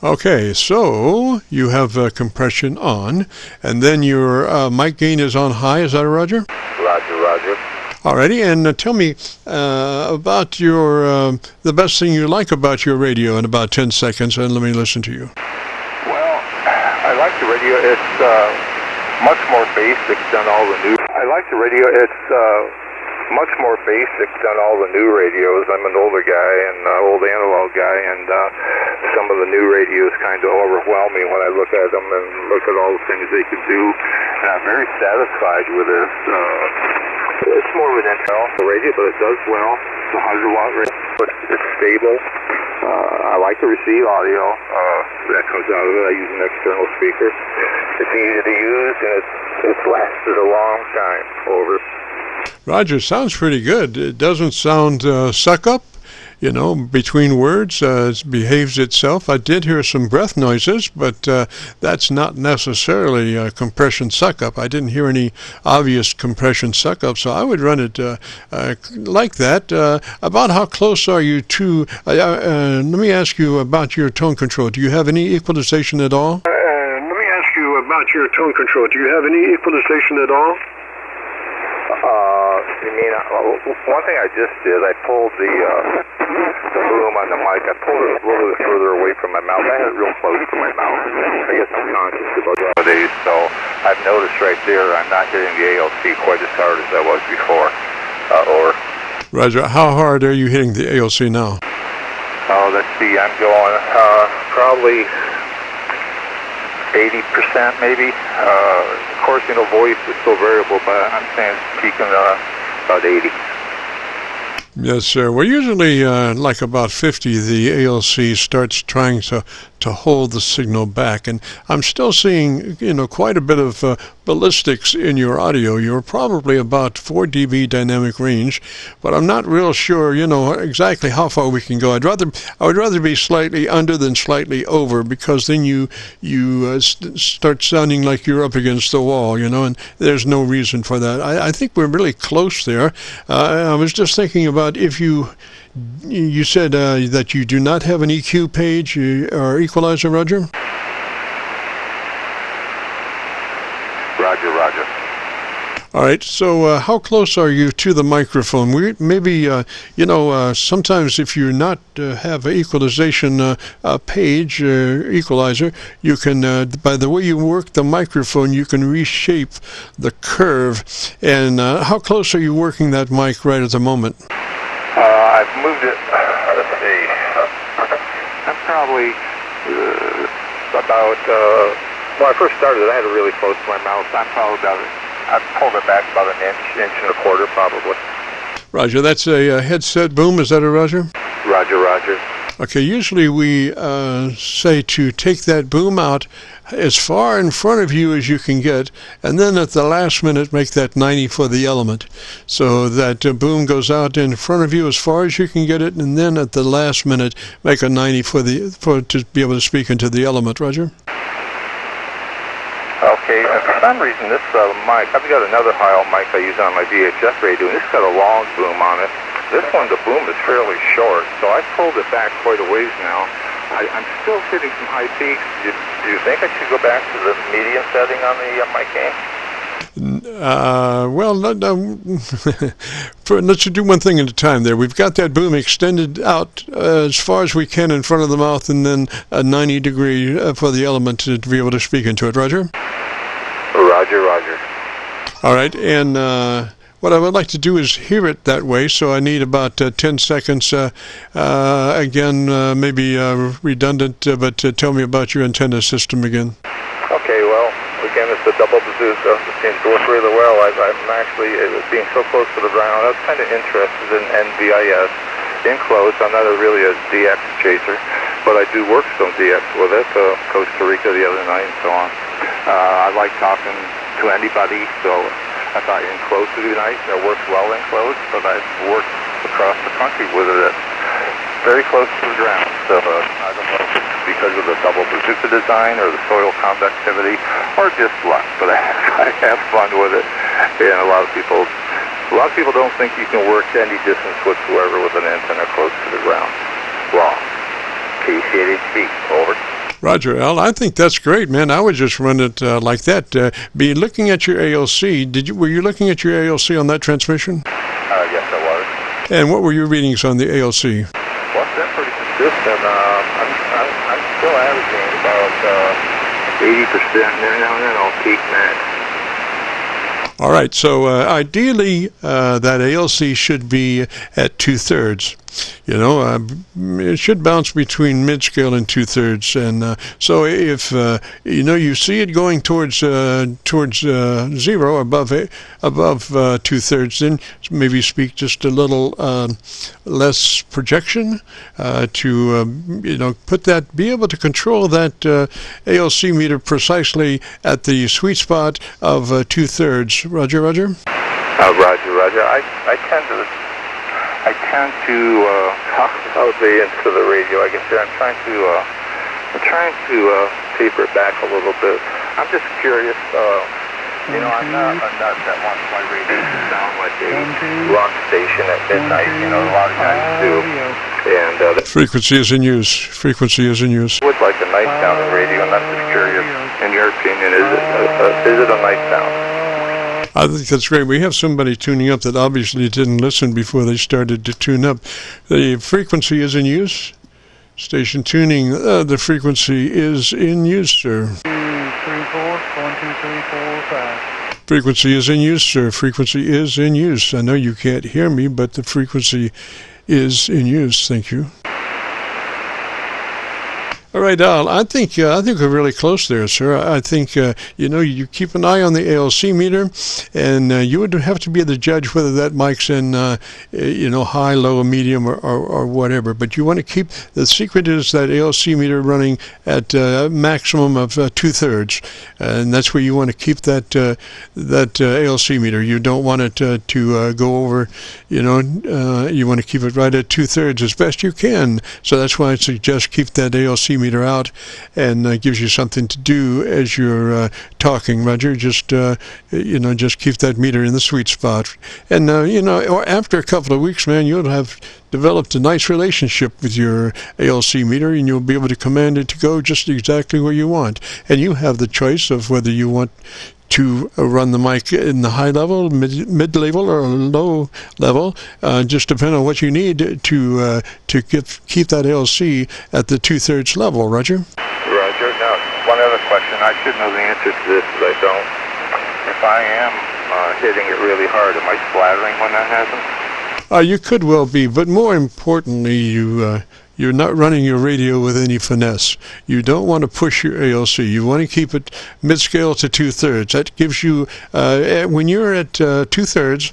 Okay, so you have compression on, and then your mic gain is on high. Is that a Roger? Roger. Alrighty, and tell me about your the best thing you like about your radio in about 10 seconds, and let me listen to you. Well, I like the radio. It's much more basic than all the new. I like the radio. It's much more basic than all the new radios. I'm an older guy and old analog guy, and some of the new radios kind of overwhelm me when I look at them and look at all the things they can do. And I'm very satisfied with this. It's more of an internal radio, but it does well. It's a 100-watt radio, but it's stable. I like to receive audio that comes out of it. I use an external speaker. It's easy to use, and it's lasted a long time. Over. Roger, sounds pretty good. It doesn't sound suck up, between words. It behaves itself. I did hear some breath noises, but that's not necessarily compression suck up. I didn't hear any obvious compression suck up, so I would run it like that. About how close are you to, let me ask you about your tone control. Do you have any equalization at all? Your tone control. Do you have any equalization at all? You mean, one thing I just did, I pulled the boom on the mic. I pulled it a little bit further away from my mouth. I had it real close to my mouth. I guess I'm conscious about nowadays, so I've noticed right there I'm not hitting the ALC quite as hard as I was before. Over. Roger, how hard are you hitting the ALC now? Oh, let's see, I'm going probably 80% maybe. Of course, voice is so variable, but I'm saying it's peaking about 80. Yes, sir. Well, usually, like about 50, the ALC starts trying to hold the signal back, and I'm still seeing, quite a bit of ballistics in your audio. You're probably about 4 dB dynamic range, but I'm not real sure, exactly how far we can go. I would rather be slightly under than slightly over, because then you start sounding like you're up against the wall, and there's no reason for that. I think we're really close there. I was just thinking about if you said that you do not have an EQ page or equalizer, Roger? Roger. All right, so how close are you to the microphone? Maybe, sometimes if you not have an equalization page, equalizer, you can, by the way you work the microphone, you can reshape the curve. And how close are you working that mic right at the moment? I've moved it, let's see, I'm probably about, when I first started it, I had it really close to my mouth. I've pulled it back about an inch and a quarter probably. Roger, that's a headset boom, is that a Roger? Roger. Okay, usually we say to take that boom out as far in front of you as you can get, and then at the last minute make that 90 for the element. So that boom goes out in front of you as far as you can get it, and then at the last minute make a 90 to be able to speak into the element. Roger? Okay, and for some reason this mic, I've got another high-ohm mic I use on my VHF radio, and it's got a long boom on it. This one, the boom is fairly short, so I pulled it back quite a ways now. I'm still hitting some high peaks. Do you think I should go back to the medium setting on the mic gain? Well, let's do one thing at a time there. We've got that boom extended out as far as we can in front of the mouth, and then a 90 degree for the element to be able to speak into it. Roger? Roger. All right, and what I would like to do is hear it that way, so I need about 10 seconds. Again, maybe redundant, but tell me about your antenna system again. Okay, well, again, it's a double bazooka. It seems to work really well. I'm actually, being so close to the ground, I was kind of interested in NVIS. In close, I'm not really a DX chaser, but I do work some DX with it, Costa Rica the other night and so on. I like talking to anybody, so I thought in close would be nice. It works well in close, but I've worked across the country with it very close to the ground. So I don't know if it's because of the double bazooka design or the soil conductivity or just luck, but I have fun with it. And a lot of people don't think you can work any distance whatsoever with an antenna close to the ground. Wrong. KC9VKV, over. Roger, Al. I think that's great, man. I would just run it like that. Be looking at your ALC. Were you looking at your ALC on that transmission? Yes, I was. And what were your readings on the ALC? Well, it's been pretty consistent. I'm still averaging about 80%, and then I'll peak max. All right, so ideally that ALC should be at 2/3. It should bounce between mid-scale and 2/3, and so if you see it going towards zero, above 2/3, then maybe speak just a little less projection to be able to control that ALC meter precisely at the sweet spot of 2/3. Roger. Roger. I tend to talk loudly into the radio. I guess I'm trying to taper it back a little bit. I'm just curious. I'm not a nut that wants my radio to sound like a rock station at midnight. A lot of guys do. And frequency is in use. I would like a nice sounding radio, and I'm just curious. In your opinion, is it a nice sound? I think that's great. We have somebody tuning up that obviously didn't listen before they started to tune up. The frequency is in use. Station tuning, the frequency is in use, sir. 2, 3, 4, 1, 2, 3, 4, 5. Frequency is in use, sir. Frequency is in use. I know you can't hear me, but the frequency is in use. Thank you. All right, Al. I think we're really close there, sir. I think you keep an eye on the ALC meter, and you would have to be the judge whether that mic's in high, low, medium, or whatever. But you want to keep the secret is that ALC meter running at maximum of 2/3, and that's where you want to keep that ALC meter. You don't want it to go over. You want to keep it right at 2/3 as best you can. So that's why I suggest keep that ALC meter out, and gives you something to do as you're talking, Roger. Just keep that meter in the sweet spot, and or after a couple of weeks, man, you'll have developed a nice relationship with your ALC meter, and you'll be able to command it to go just exactly where you want. And you have the choice of whether you want to run the mic in the high level, mid level, or low level, just depending on what you need to keep that ALC at the 2/3 level. Roger? Roger. Now, one other question. I should know the answer to this, but I don't. If I am hitting it really hard, am I splattering when that happens? You could well be, but more importantly, you're not running your radio with any finesse. You don't want to push your ALC. You want to keep it mid-scale to 2/3. That gives you, when you're at 2/3,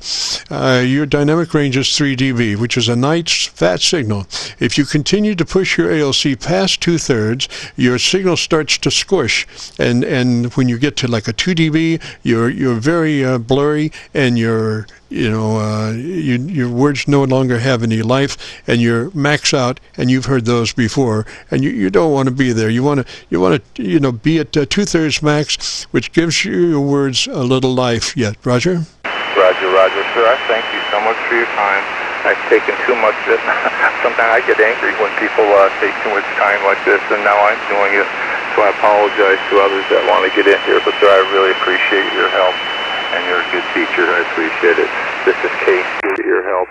your dynamic range is 3 dB, which is a nice fat signal. If you continue to push your ALC past 2/3, your signal starts to squish, and when you get to like a 2 dB, you're very blurry, and your words no longer have any life, and you're max out, and you've heard those before, and you don't want to be there. You want to be at 2/3 max, which gives your words a little life yet. Roger? Roger. Sir, I thank you so much for your time. I've taken too much of it. Sometimes I get angry when people take too much time like this, and now I'm doing it, so I apologize to others that want to get in here, but sir, I really appreciate your help. And you're a good teacher. I appreciate it. This is KC. Your help,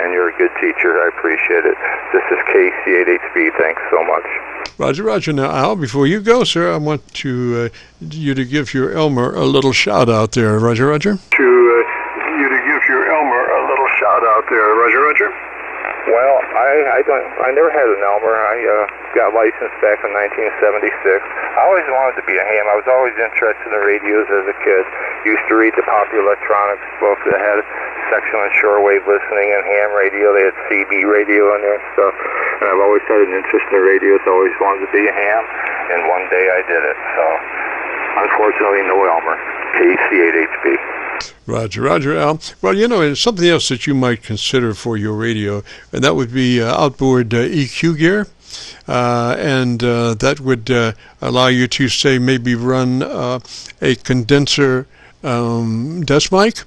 and you're a good teacher. I appreciate it. This is KC8HB. Thanks so much. Roger. Now, Al, before you go, sir, I want you to give your Elmer a little shout out there. Roger. You to give your Elmer a little shout out there. Roger. Well, I never had an Elmer. I got licensed back in 1976. I always wanted to be a ham. I was always interested in radios as a kid. Used to read the Popular Electronics book that had a section on shortwave listening and ham radio. They had CB radio in there and stuff. And I've always had an interest in radios. Always wanted to be a ham, and one day I did it. So, unfortunately, no Elmer. KC8HB. Roger, Al. Well, there's something else that you might consider for your radio, and that would be outboard EQ gear. And that would allow you to, say, maybe run a condenser desk mic,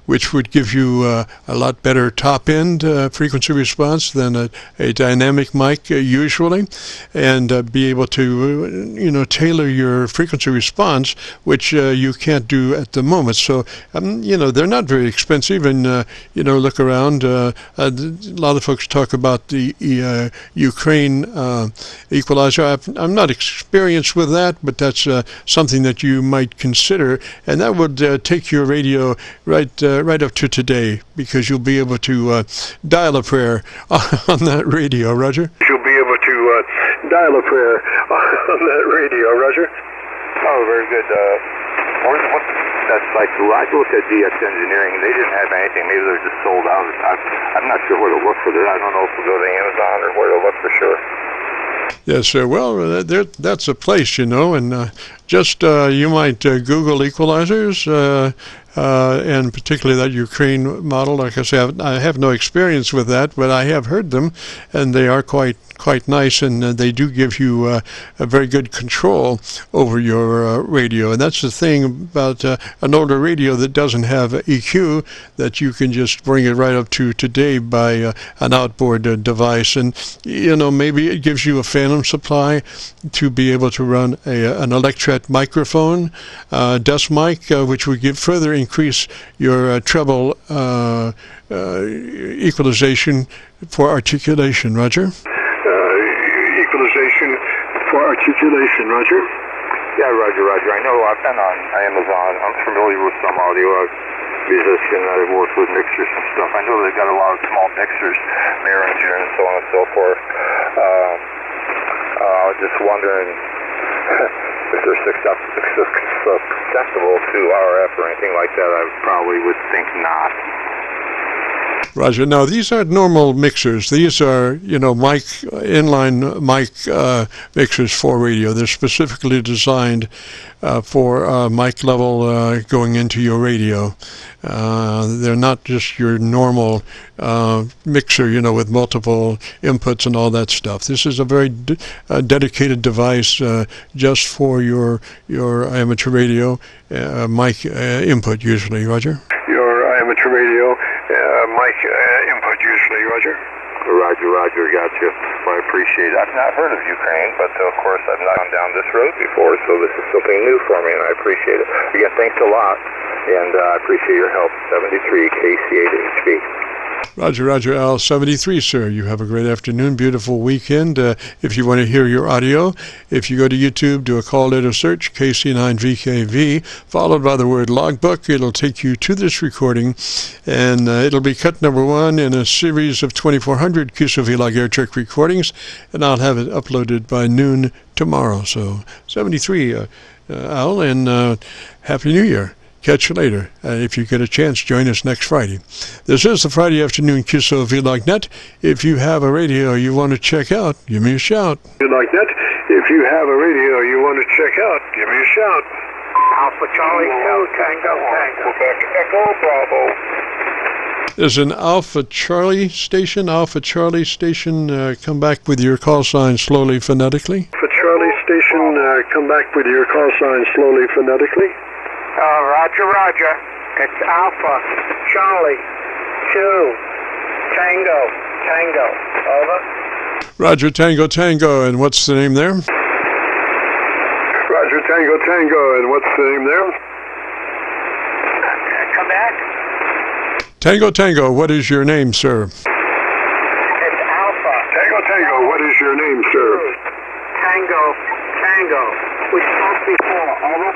which would give you a lot better top-end frequency response than a dynamic mic usually, and be able to, tailor your frequency response, which you can't do at the moment. So, they're not very expensive, and, look around. A lot of folks talk about the Ukraine equalizer. I'm not experienced with that, but that's something that you might consider, and that would take your radio right up to today, because you'll be able to dial a prayer on that radio. Roger? You'll be able to dial a prayer on that radio. Roger? Oh, very good. That's like, I looked at DX Engineering, and they didn't have anything. Maybe they're just sold out. I'm not sure where to look for that. I don't know if we'll go to Amazon or where to look for sure. Yes, sir. Well, that's a place, and just you might Google equalizers, and particularly that Ukraine model. Like I say, I have no experience with that, but I have heard them, and they are quite nice, and they do give you a very good control over your radio. And that's the thing about an older radio that doesn't have EQ, that you can just bring it right up to today by an outboard device. And maybe it gives you a phantom supply to be able to run an Electret microphone, desk mic, which would further increase your treble equalization for articulation. Roger? Equalization for articulation. Roger? Yeah, Roger. I know I've been on Amazon. I'm familiar with some audio musician. I've worked with mixers and stuff. I know they've got a lot of small mixers, Behringer and so on and so forth. I was just wondering if they're susceptible to RF or anything like that. I probably would think not. Roger. Now, these aren't normal mixers. These are, inline mic mixers for radio. They're specifically designed for mic level going into your radio. They're not just your normal mixer, with multiple inputs and all that stuff. This is a very dedicated device just for your amateur radio mic input, usually, Roger. Your amateur radio mic input usually, Roger. Roger, gotcha. Well, I appreciate it. I've not heard of Ukraine, but of course I've not gone down this road before, so this is something new for me, and I appreciate it. Again, thanks a lot, and I appreciate your help. 73 KC8HB. Roger, Al 73, sir. You have a great afternoon, beautiful weekend. If you want to hear your audio, if you go to YouTube, do a call letter search, KC9VKV, followed by the word logbook. It'll take you to this recording, and it'll be cut number 1 in a series of 2,400 Qso-Vlog Aircheck recordings, and I'll have it uploaded by noon tomorrow. So 73, Al, and Happy New Year. Catch you later. If you get a chance, join us next Friday. This is the Friday afternoon Qso-Vlog Net. If you have a radio you want to check out, give me a shout. Like that. If you have a radio you want to check out, give me a shout. Alpha Charlie 2 Tango. Quebec Echo Bravo. There's an Alpha Charlie station. Come back with your call sign slowly phonetically. Alpha Charlie station, come back with your call sign slowly phonetically. Roger. It's Alpha Charlie 2 Tango. Over. Roger, Tango. And what's the name there? Roger, Tango. And what's the name there? Come back. Tango. What is your name, sir? It's Alpha. Tango. What is your name, sir? Tango. We spoke before. Over.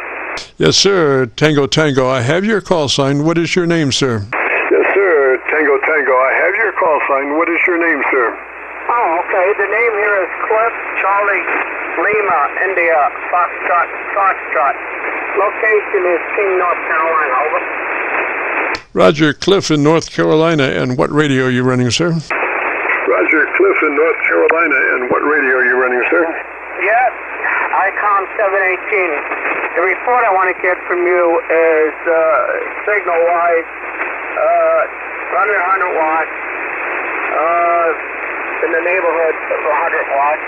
Yes, sir. Tango. I have your call sign. What is your name, sir? Yes, sir. Tango. I have your call sign. What is your name, sir? Oh, okay. The name here is Cliff Charlie Lima India Foxtrot. Location is King, North Carolina. Over. Roger, Cliff in North Carolina. And what radio are you running, sir? Roger, Cliff in North Carolina. And what radio are you running, sir? Yes, Icon 718. The report I want to get from you is signal-wise, 100 watts, in the neighborhood of 100 watts,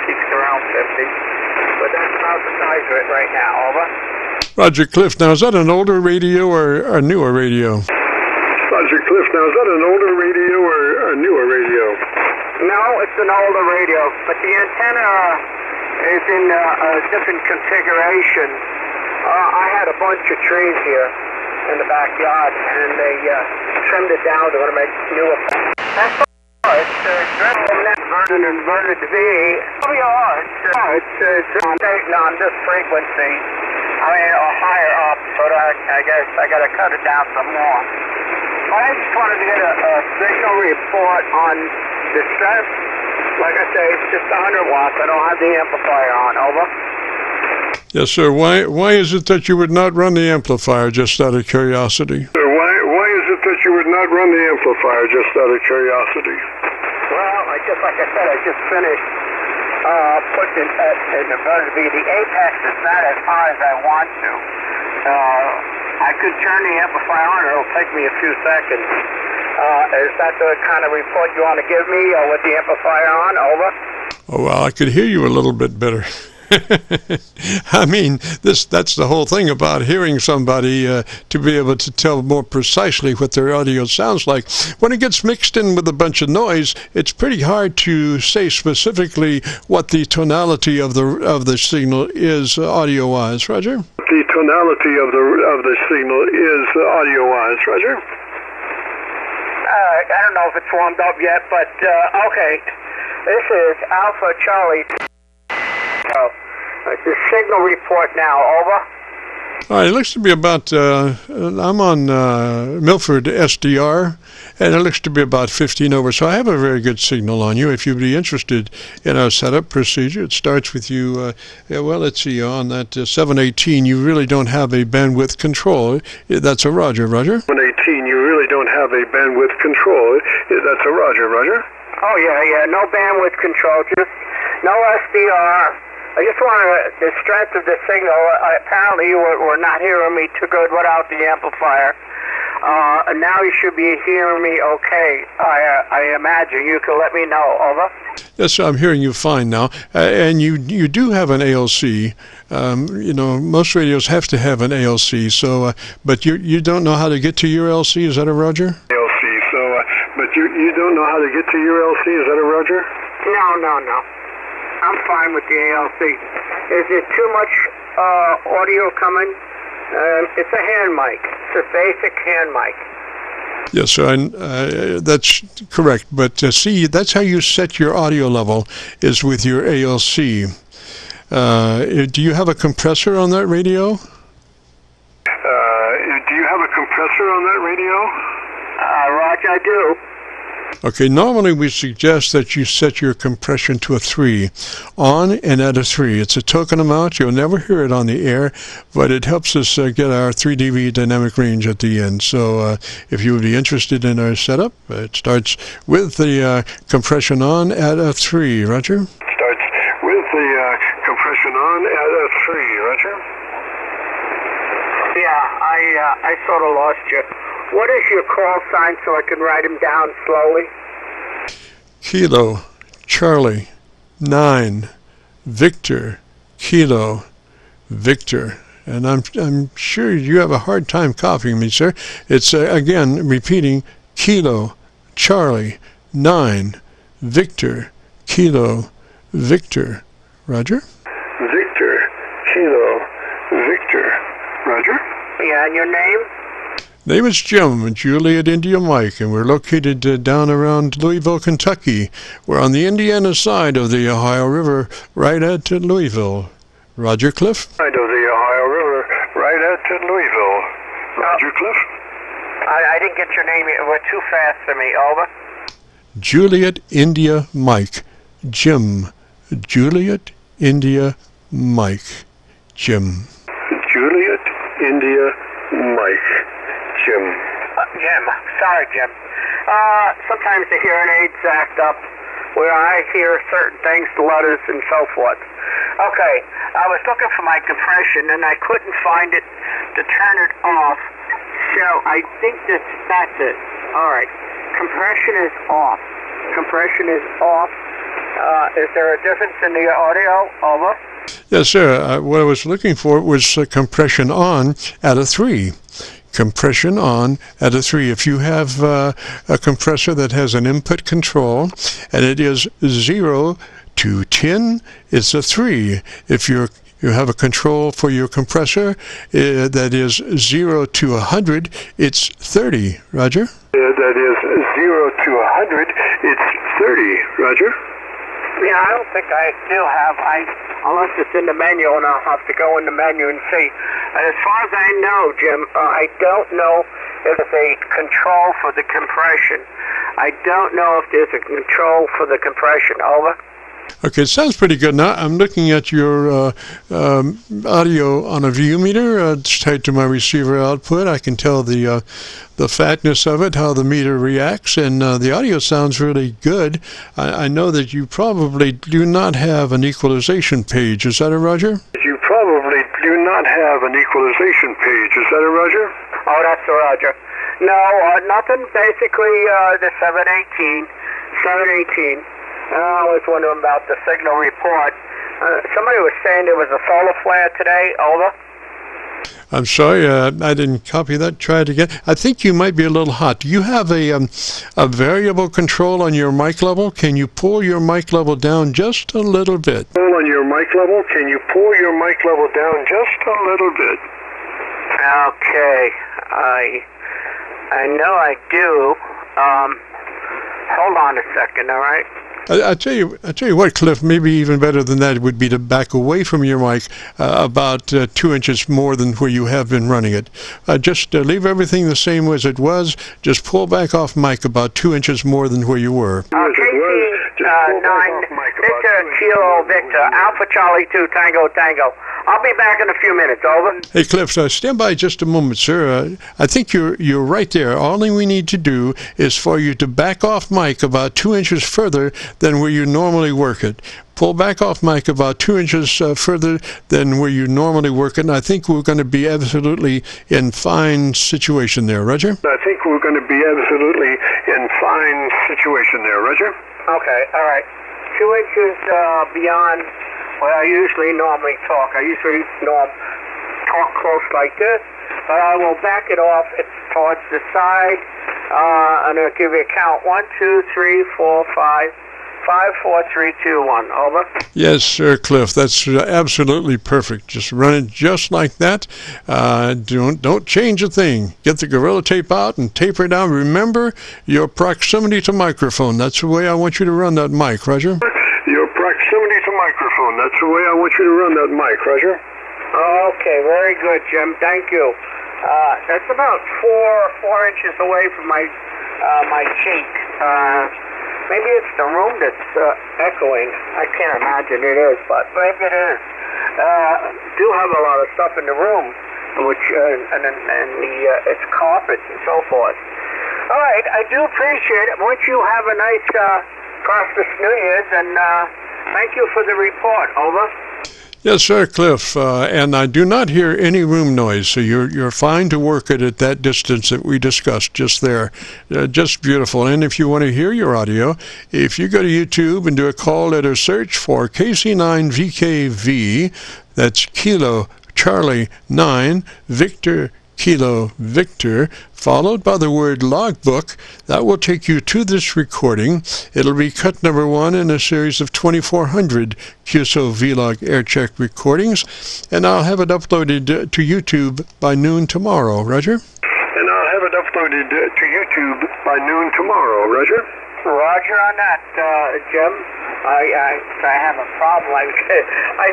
peaks around 50. But that's about the size of it right now. Over. Roger, Cliff. Now, is that an older radio or a newer radio? Roger, Cliff. Now, is that an older radio or a newer radio? No, it's an older radio, but the antenna is in a different configuration. I had a bunch of trees here in the backyard, and they trimmed it down to make newer. That's all. It's inverted V. It's on this frequency. Or higher up, but I guess I got to cut it down some more. I just wanted to get a signal report on the strength. Like I say, it's just 100 watts. I don't have the amplifier on. Over. Yes, sir. Why is it that you would not run the amplifier, just out of curiosity? Sir, why is it that you would not run the amplifier, just out of curiosity? Well, like I said, I just finished putting it in the inverted V. The apex is not as high as I want to. I could turn the amplifier on. It'll take me a few seconds. Is that the kind of report you want to give me with the amplifier on? Over. Oh, well, I could hear you a little bit better. I mean, that's the whole thing about hearing somebody to be able to tell more precisely what their audio sounds like. When it gets mixed in with a bunch of noise, it's pretty hard to say specifically what the tonality of the signal is audio-wise. Roger? The tonality of the signal is audio-wise. Roger? I don't know if it's warmed up yet, but okay. This is Alpha Charlie. The signal report now. Over. All right, it looks to be about, I'm on Milford SDR, and it looks to be about 15 over, so I have a very good signal on you. If you'd be interested in our setup procedure, it starts with you, well, let's see, on that 718, you really don't have a bandwidth control. That's a Roger, Roger. 718, you really don't have a bandwidth control. That's a Roger, Roger. Oh, yeah, no bandwidth control, just no SDR. I just wanted the strength of the signal. Apparently you were not hearing me too good without the amplifier. And now you should be hearing me okay. I imagine. You can let me know. Over. Yes, I'm hearing you fine now. And you do have an ALC. You know, most radios have to have an ALC. So, but you don't know how to get to your LC. Is that a Roger? ALC. So, but you don't know how to get to your LC. Is that a Roger? No. I'm fine with the ALC. Is it too much audio coming? It's a hand mic. It's a basic hand mic. Yes, sir, that's correct. But see, that's how you set your audio level, is with your ALC. Do you have a compressor on that radio? Do you have a compressor on that radio? Roger, I do. Okay, normally we suggest that you set your compression to a 3, on and at a 3. It's a token amount. You'll never hear it on the air, but it helps us get our 3 dB dynamic range at the end. So if you would be interested in our setup, it starts with the compression on at a 3. Roger? Starts with the compression on at a 3. Roger? Yeah, I sort of lost you. What is your call sign so I can write them down slowly? Kilo, Charlie, 9, Victor, Kilo, Victor. And I'm sure you have a hard time copying me, sir. It's, again, repeating, Kilo, Charlie, 9, Victor, Kilo, Victor. Roger? Victor, Kilo, Victor. Roger? Yeah, and your name? Name is Jim, Juliet India Mike, and we're located down around Louisville, Kentucky. We're on the Indiana side of the Ohio River, right at Louisville. Roger, Cliff? Side of the Ohio River, right at Louisville. Roger, Cliff? I didn't get your name. It went too fast for me. Over. Juliet India Mike. Jim. Juliet India Mike. Jim. Juliet India Mike. Jim. Jim. Sorry, Jim. Sometimes the hearing aids act up where I hear certain things, the letters, and so forth. Okay, I was looking for my compression, and I couldn't find it to turn it off, so I think that's it. All right, compression is off. Compression is off. Is there a difference in the audio? Over. Yes, sir. What I was looking for was compression on at a 3. Compression on at a 3. If you have a compressor that has an input control and it is 0 to 10, it's a 3. If you have a control for your compressor that is 0 to 100, it's 30. Roger? That is 0 to 100, it's 30. Roger? Yeah, I don't think I still have. Unless it's in the menu, and I'll have to go in the menu and see. As far as I know, Jim, I don't know if there's a control for the compression. I don't know if there's a control for the compression. Over. Okay, it sounds pretty good. Now I'm looking at your audio on a view meter. It's tied to my receiver output. I can tell the fatness of it, how the meter reacts, and the audio sounds really good. I know that you probably do not have an equalization page. Is that a Roger? You probably do not have an equalization page. Is that a Roger? Oh, that's a Roger. No, nothing. Basically, the 718. I was wondering about the signal report. Somebody was saying there was a solar flare today. Over. I'm sorry, I didn't copy that. Try it again. I think you might be a little hot. Do you have a variable control on your mic level? Can you pull your mic level down just a little bit? On your mic level? Can you pull your mic level down just a little bit? Okay. I know I do. Hold on a second, all right? I tell you what, Cliff, maybe even better than that would be to back away from your mic about 2 inches more than where you have been running it. Just leave everything the same as it was. Just pull back off mic about 2 inches more than where you were. KC9, Victor, Kilo, Victor, Alpha Charlie 2, Tango, Tango. I'll be back in a few minutes, over. Hey, Cliff, stand by just a moment, sir. I think you're right there. All we need to do is for you to back off mic about 2 inches further than where you normally work it. Pull back off mic about 2 inches further than where you normally work it, and I think we're going to be absolutely in fine situation there, Roger? I think we're going to be absolutely in fine situation there, Roger? Okay, all right. 2 inches beyond where I usually normally talk. I usually talk close like this, but I will back it off. It's towards the side, and I'll give you a count. 1, 2, 3, 4, 5. 5, 4, 3, 2, 1. Over. Yes, sir, Cliff. That's absolutely perfect. Just run it just like that. Don't change a thing. Get the Gorilla Tape out and taper it down. Remember your proximity to microphone. That's the way I want you to run that mic, Roger. Your proximity to microphone. That's the way I want you to run that mic, Roger. Okay, very good, Jim. Thank you. That's about 4 inches away from my cheek. Maybe it's the room that's echoing. I can't imagine it is, but maybe it is. Do have a lot of stuff in the room, which it's carpets and so forth. All right, I do appreciate it. Won't you have a nice prosperous New Year's, and thank you for the report. Over. Yes, sir, Cliff, and I do not hear any room noise, so you're fine to work it at that distance that we discussed just there. Just beautiful. And if you want to hear your audio, if you go to YouTube and do a call letter search for KC9VKV, that's Kilo Charlie 9 Victor Kilo Victor, followed by the word logbook. That will take you to this recording. It'll be cut number 1 in a series of 2,400 Qso-Vlog Aircheck recordings, and I'll have it uploaded to YouTube by noon tomorrow, Roger? And I'll have it uploaded to YouTube by noon tomorrow, Roger? Roger on that, Jim. I have a problem. I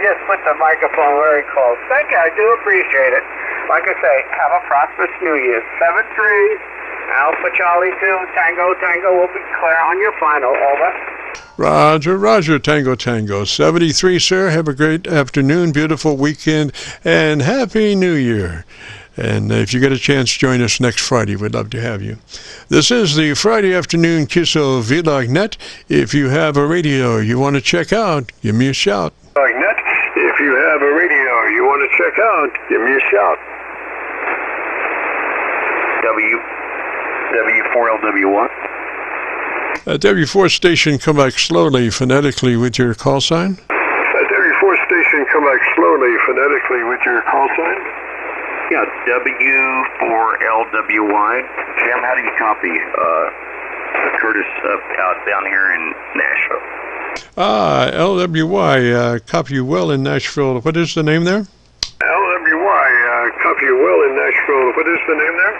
just put the microphone very close. Thank you. I do appreciate it. Like I say, have a prosperous New Year. 7-3, Alpha Charlie 2, Tango, Tango will be clear on your final. Over. Roger, Roger, Tango, Tango. 73, sir. Have a great afternoon, beautiful weekend, and Happy New Year. And if you get a chance, join us next Friday. We'd love to have you. This is the Friday afternoon Qso-Vlog Net. If you have a radio you want to check out, give me a shout. Net. If you have a radio you want to check out, give me a shout. W4LW1. W4 station, come back slowly phonetically with your call sign. W4 station, come back slowly phonetically with your call sign. Yeah, W4LWY. Jim, how do you copy Curtis out down here in Nashville? LWY, copy you well in Nashville. What is the name there? LWY, copy you well in Nashville. What is the name there?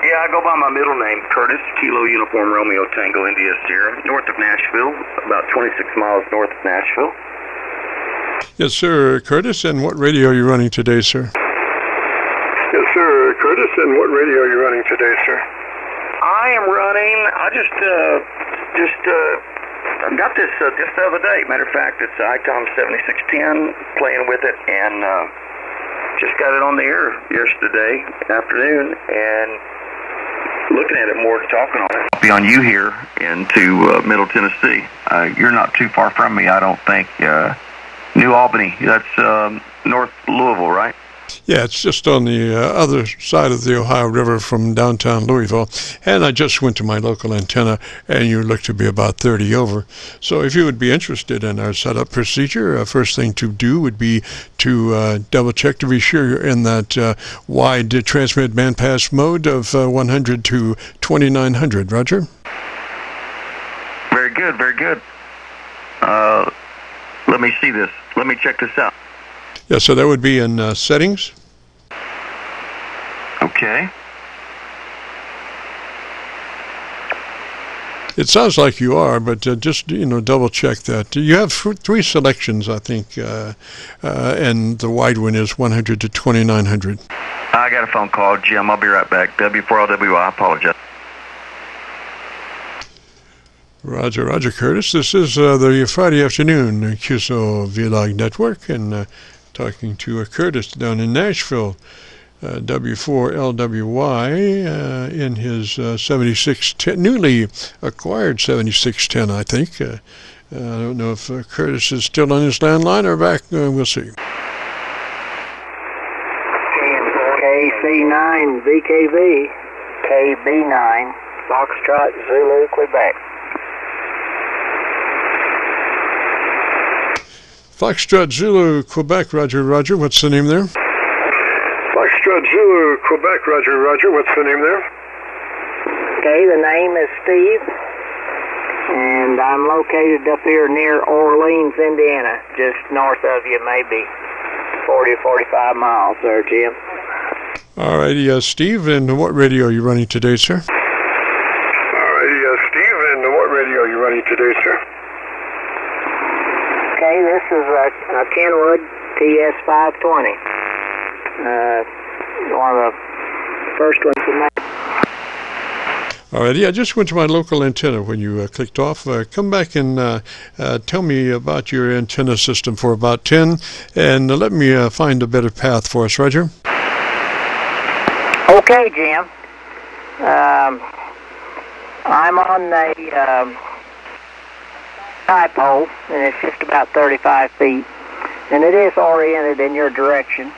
Yeah, I go by my middle name, Curtis, Kilo Uniform Romeo Tango India Sierra, north of Nashville, about 26 miles north of Nashville. Yes, sir, Curtis. And what radio are you running today, sir? Yes, sir, Curtis. And what radio are you running today, sir? I am running, I got this just the other day. Matter of fact, it's ICOM 7610, playing with it, and just got it on the air yesterday afternoon, and looking at it more, talking on it. I'll be on you here into Middle Tennessee. You're not too far from me, I don't think. New Albany, that's North Louisville, right? Yeah, it's just on the other side of the Ohio River from downtown Louisville. And I just went to my local antenna, and you look to be about 30 over. So if you would be interested in our setup procedure, first thing to do would be to double check to be sure you're in that wide transmit bandpass mode of 100 to 2900. Roger? Very good, very good. Let me see this. Let me check this out. Yeah, so that would be in settings. Okay. It sounds like you are, but just double check that. You have three selections, I think, and the wide one is 100 to 2900. I got a phone call, Jim. I'll be right back. W4LWI, I apologize. Roger, Roger, Curtis. This is the Friday afternoon Qso-Vlog network, and talking to Curtis down in Nashville. W4LWY in his 7610, newly acquired 7610, I think. I don't know if Curtis is still on his landline or back. We'll see. KC9VKV, KB9, Foxtrot, Zulu, Quebec. Foxtrot, Zulu, Quebec, Roger, Roger. What's the name there? Foxtrot, Zulu, Quebec, Roger, Roger. What's the name there? Okay, the name is Steve, and I'm located up here near Orleans, Indiana, just north of you, maybe 40 or 45 miles there, Jim. All righty, Steve, and what radio are you running today, sir? All righty, Steve, and what radio are you running today, sir? Okay, this is a Kenwood TS520. One of the first ones to make. All righty, I just went to my local antenna when you clicked off. Come back and tell me about your antenna system for about 10, and let me find a better path for us, Roger. Okay, Jim. I'm on a dipole, and it's just about 35 feet, and it is oriented in your direction,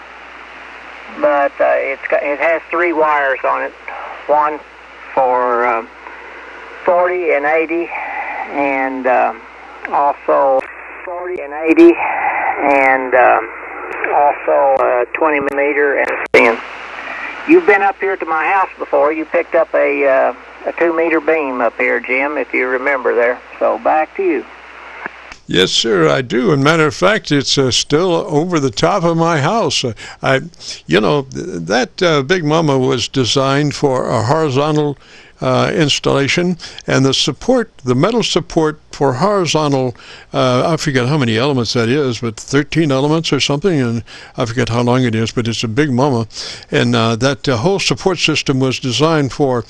but it has three wires on it, one for 40 and 80, and also 40 and 80, and also 20 millimeter and 10. You've been up here to my house before. You picked up a 2-meter beam up here, Jim, if you remember there. So back to you. Yes, sir, I do. And matter of fact, it's still over the top of my house. That Big Mama was designed for a horizontal installation, and the metal support for horizontal, I forget how many elements that is, but 13 elements or something, and I forget how long it is, but it's a Big Mama, and that whole support system was designed for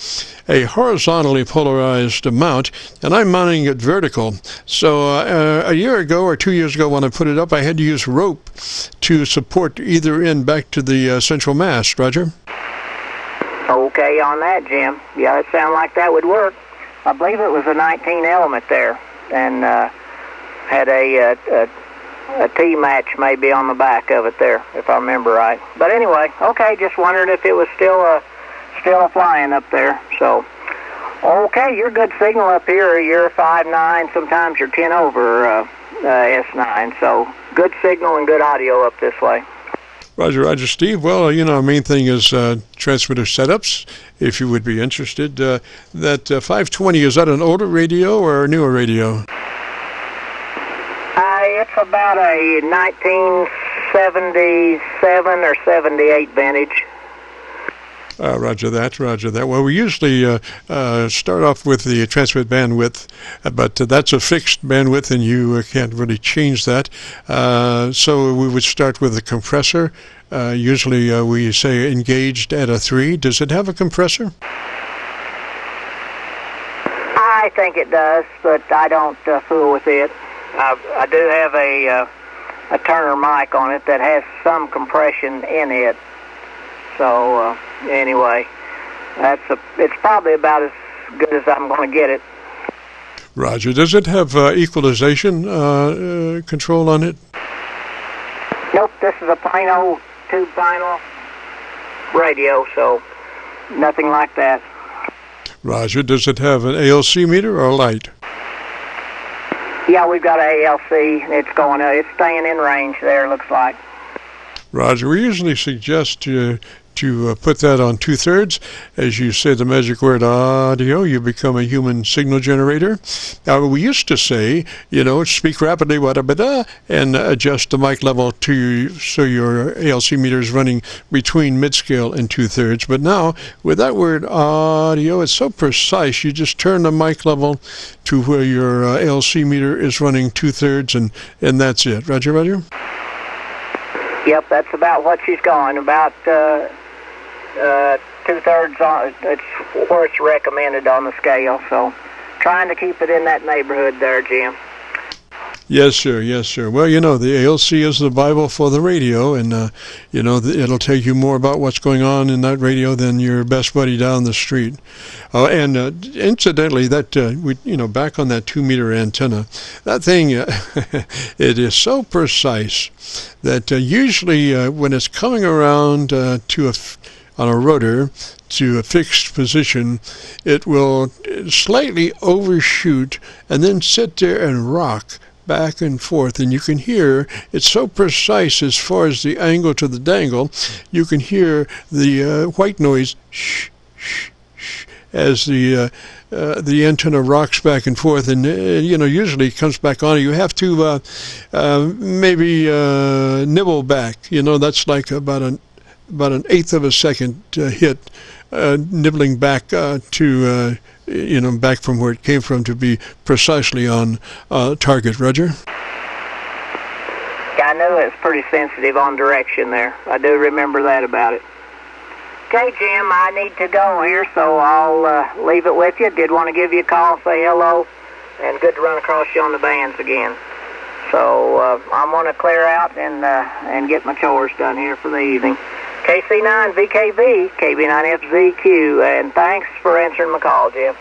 a horizontally polarized mount, and I'm mounting it vertical. So a year ago or 2 years ago when I put it up, I had to use rope to support either end back to the central mast. Roger? Okay on that, Jim. Yeah, it sounded like that would work. I believe it was a 19 element there, and had a T-match maybe on the back of it there, if I remember right. But anyway, okay, just wondered if it was still flying up there. So, okay, you're good signal up here. You're 5.9, sometimes you're 10 over S9. So, good signal and good audio up this way. Roger, Roger, Steve. Well, our main thing is transmitter setups, if you would be interested. That 520, is that an older radio or a newer radio? It's about a 1977 or 78 vintage. Roger that, Roger that. Well, we usually start off with the transmit bandwidth, but that's a fixed bandwidth and you can't really change that. So we would start with the compressor. Usually we say engaged at a 3. Does it have a compressor? I think it does, but I don't fool with it. I do have a Turner mic on it that has some compression in it. So anyway, it's probably about as good as I'm going to get it. Roger. Does it have equalization control on it? Nope. This is a plain old tube vinyl radio, so nothing like that. Roger. Does it have an ALC meter or a light? Yeah, we've got an ALC. It's staying in range there, looks like. Roger. We usually suggest to to put that on 2/3. As you say the magic word audio, you become a human signal generator. Now, we used to say, speak rapidly, and adjust the mic level so your ALC meter is running between mid-scale and 2/3. But now, with that word audio, it's so precise, you just turn the mic level to where your ALC meter is running 2/3, and that's it. Roger, Roger? Yep, that's about what she's going, about 2/3 on. It's where it's recommended on the scale, so trying to keep it in that neighborhood there, Jim. Yes, sir. Yes, sir. Well, the ALC is the Bible for the radio, and it'll tell you more about what's going on in that radio than your best buddy down the street. And incidentally, that back on that 2-meter antenna, that thing it is so precise that usually when it's coming around on a rotor to a fixed position, it will slightly overshoot and then sit there and rock back and forth, and you can hear it's so precise as far as the angle to the dangle. You can hear the white noise shh, shh, shh, as the antenna rocks back and forth, and usually it comes back on. You have to maybe nibble back. That's like about an 1/8 of a second hit, nibbling back to back from where it came from to be precisely on target. Roger? I knew it was pretty sensitive on direction there. I do remember that about it. Okay, Jim, I need to go here, so I'll leave it with you. Did want to give you a call, say hello, and good to run across you on the bands again. So I'm going to clear out and get my chores done here for the evening. KC9VKV, KB9FZQ, and thanks for answering my call, Jim.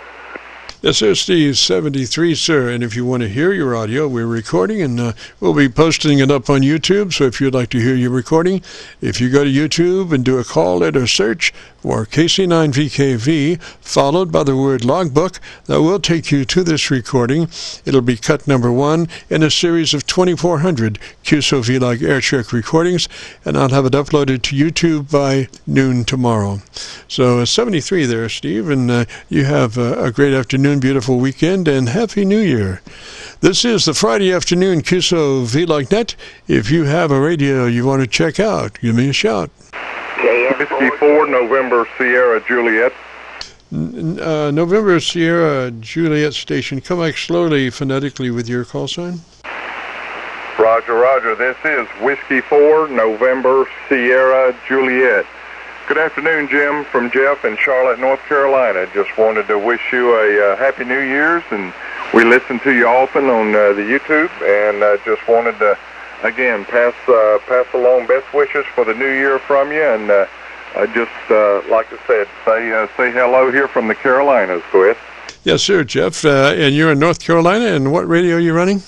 Yes, sir, Steve, 73, sir. And if you want to hear your audio, we're recording, and we'll be posting it up on YouTube. So if you'd like to hear your recording, if you go to YouTube and do a call letter search for KC9VKV, followed by the word logbook, that will take you to this recording. It'll be cut number 1 in a series of 2,400 Qso-Vlog Aircheck recordings, and I'll have it uploaded to YouTube by noon tomorrow. So 73 there, Steve, and you have a great afternoon, beautiful weekend, and Happy New Year. This is the Friday afternoon Qso-Vlog Net. If you have a radio you want to check out, give me a shout. Whiskey 4, November Sierra Juliet. November Sierra Juliet station. Come back slowly phonetically with your call sign. Roger, roger. This is Whiskey 4, November Sierra Juliet. Good afternoon, Jim, from Jeff in Charlotte, North Carolina. Just wanted to wish you a Happy New Year's, and we listen to you often on the YouTube, and just wanted to, again, pass along best wishes for the new year from you, and just like I said, say hello here from the Carolinas. Go ahead. Yes, sir, Jeff. And you're in North Carolina, and what radio are you running?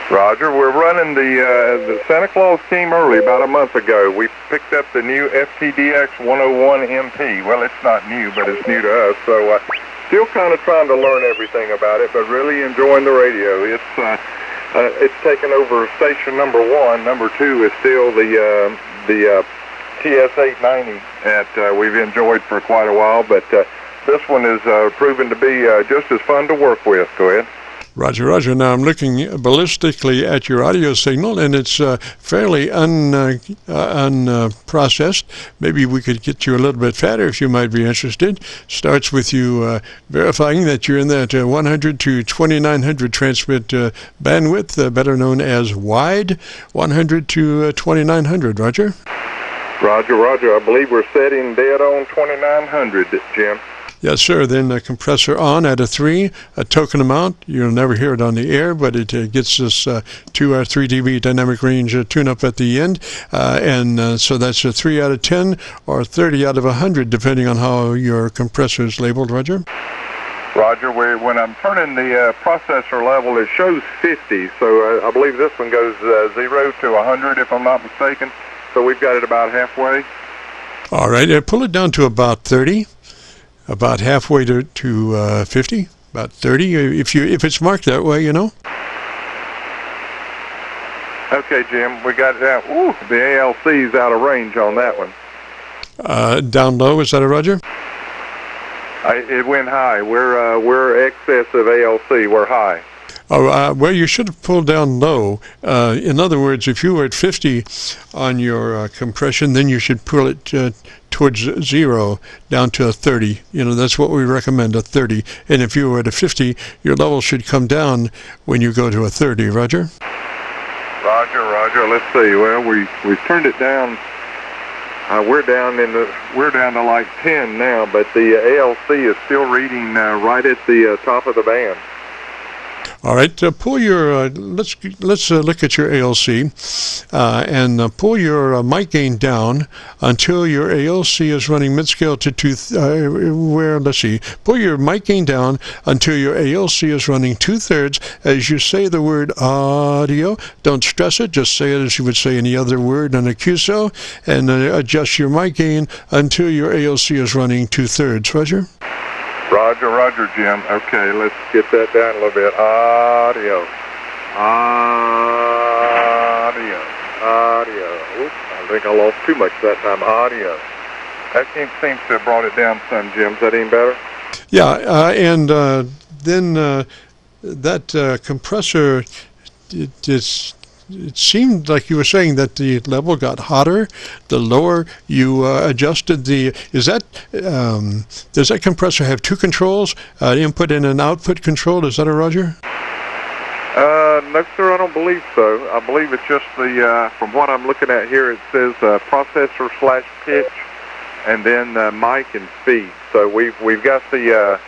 Roger, we're running the Santa Claus team early, about a month ago. We picked up the new FTDX 101 MP. Well, it's not new, but it's new to us, so still kind of trying to learn everything about it, but really enjoying the radio. It's taken over station number 1. Number 2 is still the TS890 that we've enjoyed for quite a while, but this one is proven to be just as fun to work with. Go ahead. Roger, roger. Now I'm looking ballistically at your audio signal, and it's fairly unprocessed. Maybe we could get you a little bit fatter if you might be interested. Starts with you verifying that you're in that 100 to 2900 transmit bandwidth, better known as wide, 100 to 2900. Roger? Roger, roger. I believe we're setting dead on 2900, Jim. Yes, sir. Then a compressor on at a 3, a token amount. You'll never hear it on the air, but it gets us to our 3 dB dynamic range tune-up at the end. So that's a 3 out of 10 or 30 out of 100, depending on how your compressor is labeled. Roger? Roger. When I'm turning the processor level, it shows 50. So I believe this one goes 0 to 100, if I'm not mistaken. So we've got it about halfway. All right. Pull it down to about 30. About halfway to 50, about 30, if it's marked that way, you know. Okay, Jim, we got that. Ooh, the ALC's out of range on that one. Down low, is that a Roger? It went high. We're excess of ALC. We're high. Oh, well, you should have pulled down low. In other words, if you were at 50 on your compression, then you should pull it towards 0 down to a 30. You know, that's what we recommend, a 30. And if you were at a 50, your level should come down when you go to a 30. Roger? Roger. Let's see. Well, we've turned it down. We're down to like 10 now, but the ALC is still reading right at the top of the band. All right, pull your. Let's look at your ALC, and pull your mic gain down until your ALC is running mid-scale to 2. Let's see. Pull your mic gain down until your ALC is running 2/3 as you say the word audio. Don't stress it. Just say it as you would say any other word on a QSO, and adjust your mic gain until your ALC is running 2/3. Roger. Roger, Jim. Okay, let's get that down a little bit. Audio. Oops, I think I lost too much that time. Audio. That seems to have brought it down some, Jim. Is that any better? Yeah, and then that compressor, it seemed like you were saying that the level got hotter the lower you adjusted the. Does that compressor have 2 controls, input and an output control? Is that a Roger? No, sir, I don't believe so. I believe it's just the, from what I'm looking at here, it says processor/pitch, and then mic and speed. So we've got the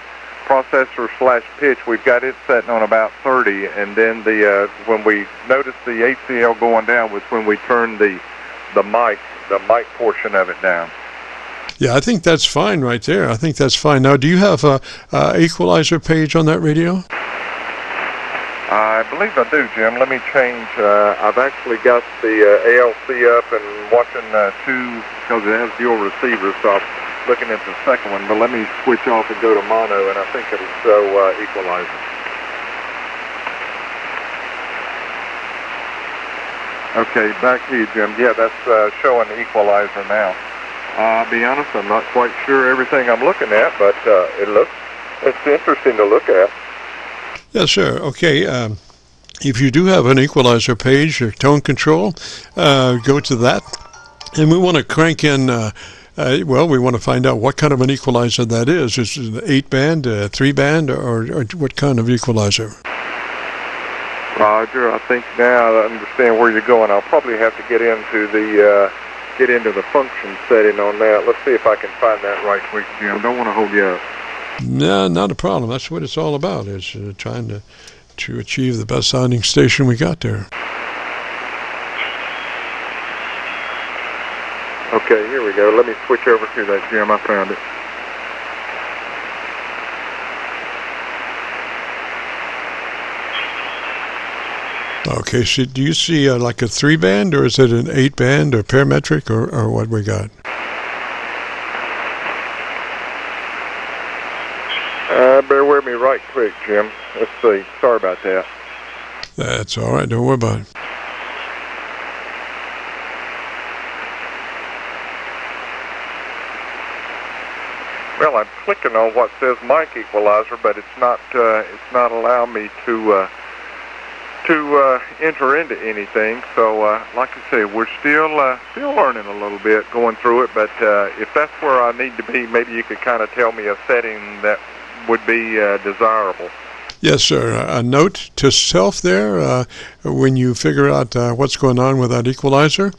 processor/pitch. We've got it setting on about 30, and then when we noticed the ACL going down was when we turned the mic portion of it down. Yeah, I think that's fine right there. I think that's fine. Now, do you have a equalizer page on that radio? I believe I do, Jim. Let me change. I've actually got the ALC up and watching 2 because it has dual receivers, so I'm looking at the second one. But let me switch off and go to mono, and I think it'll show equalizer. Okay, back to you, Jim. Yeah, that's showing the equalizer now. I'll be honest, I'm not quite sure everything I'm looking at, but it's interesting to look at. Yes, sir. Okay. If you do have an equalizer page or tone control, go to that. And we want to crank in, we want to find out what kind of an equalizer that is. Is it an 8-band, 3-band, or what kind of equalizer? Roger, I think now I understand where you're going. I'll probably have to get into the function setting on that. Let's see if I can find that right quick, Jim. Don't want to hold you up. No, not a problem. That's what it's all about, is trying to achieve the best sounding station we got there. Okay, here we go. Let me switch over to that, Jim. I found it. Okay, so do you see like a 3-band, or is it an 8-band, or parametric, or what we got? Bear with me right quick, Jim. Let's see. Sorry about that. That's all right. Don't worry about it. Well, I'm clicking on what says mic equalizer, but it's not allowing me to enter into anything. So, like I said, we're still learning a little bit, going through it. But if that's where I need to be, maybe you could kind of tell me a setting that would be desirable. Yes, sir. A note to self there, when you figure out what's going on with that equalizer,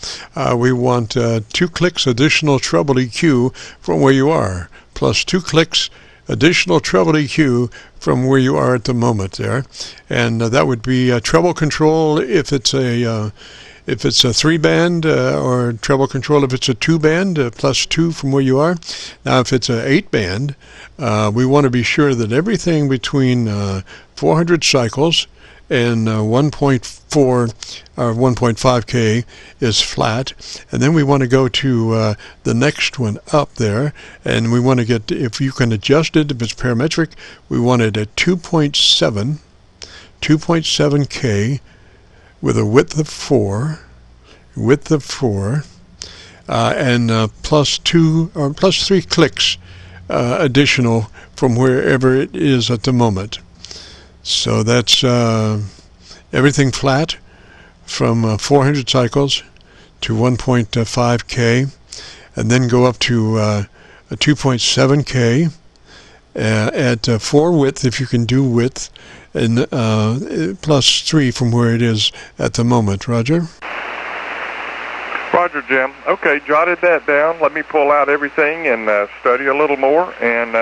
we want 2 clicks additional treble EQ from where you are, plus 2 clicks additional treble EQ from where you are at the moment there. And that would be treble control if it's a 3-band, or treble control if it's a 2-band, plus 2 from where you are. Now, if it's an 8-band, we want to be sure that everything between 400 cycles and 1.4 or 1.5K is flat, and then we want to go to the next one up there, and we want to get, if you can adjust it, if it's parametric, we want it at 2.7K with a width of 4, and +2 or +3 clicks additional from wherever it is at the moment. So that's everything flat from 400 cycles to 1.5K, and then go up to a 2.7K at 4 width if you can do width, and +3 from where it is at the moment. Roger? Roger, Jim. Okay, jotted that down. Let me pull out everything and study a little more, and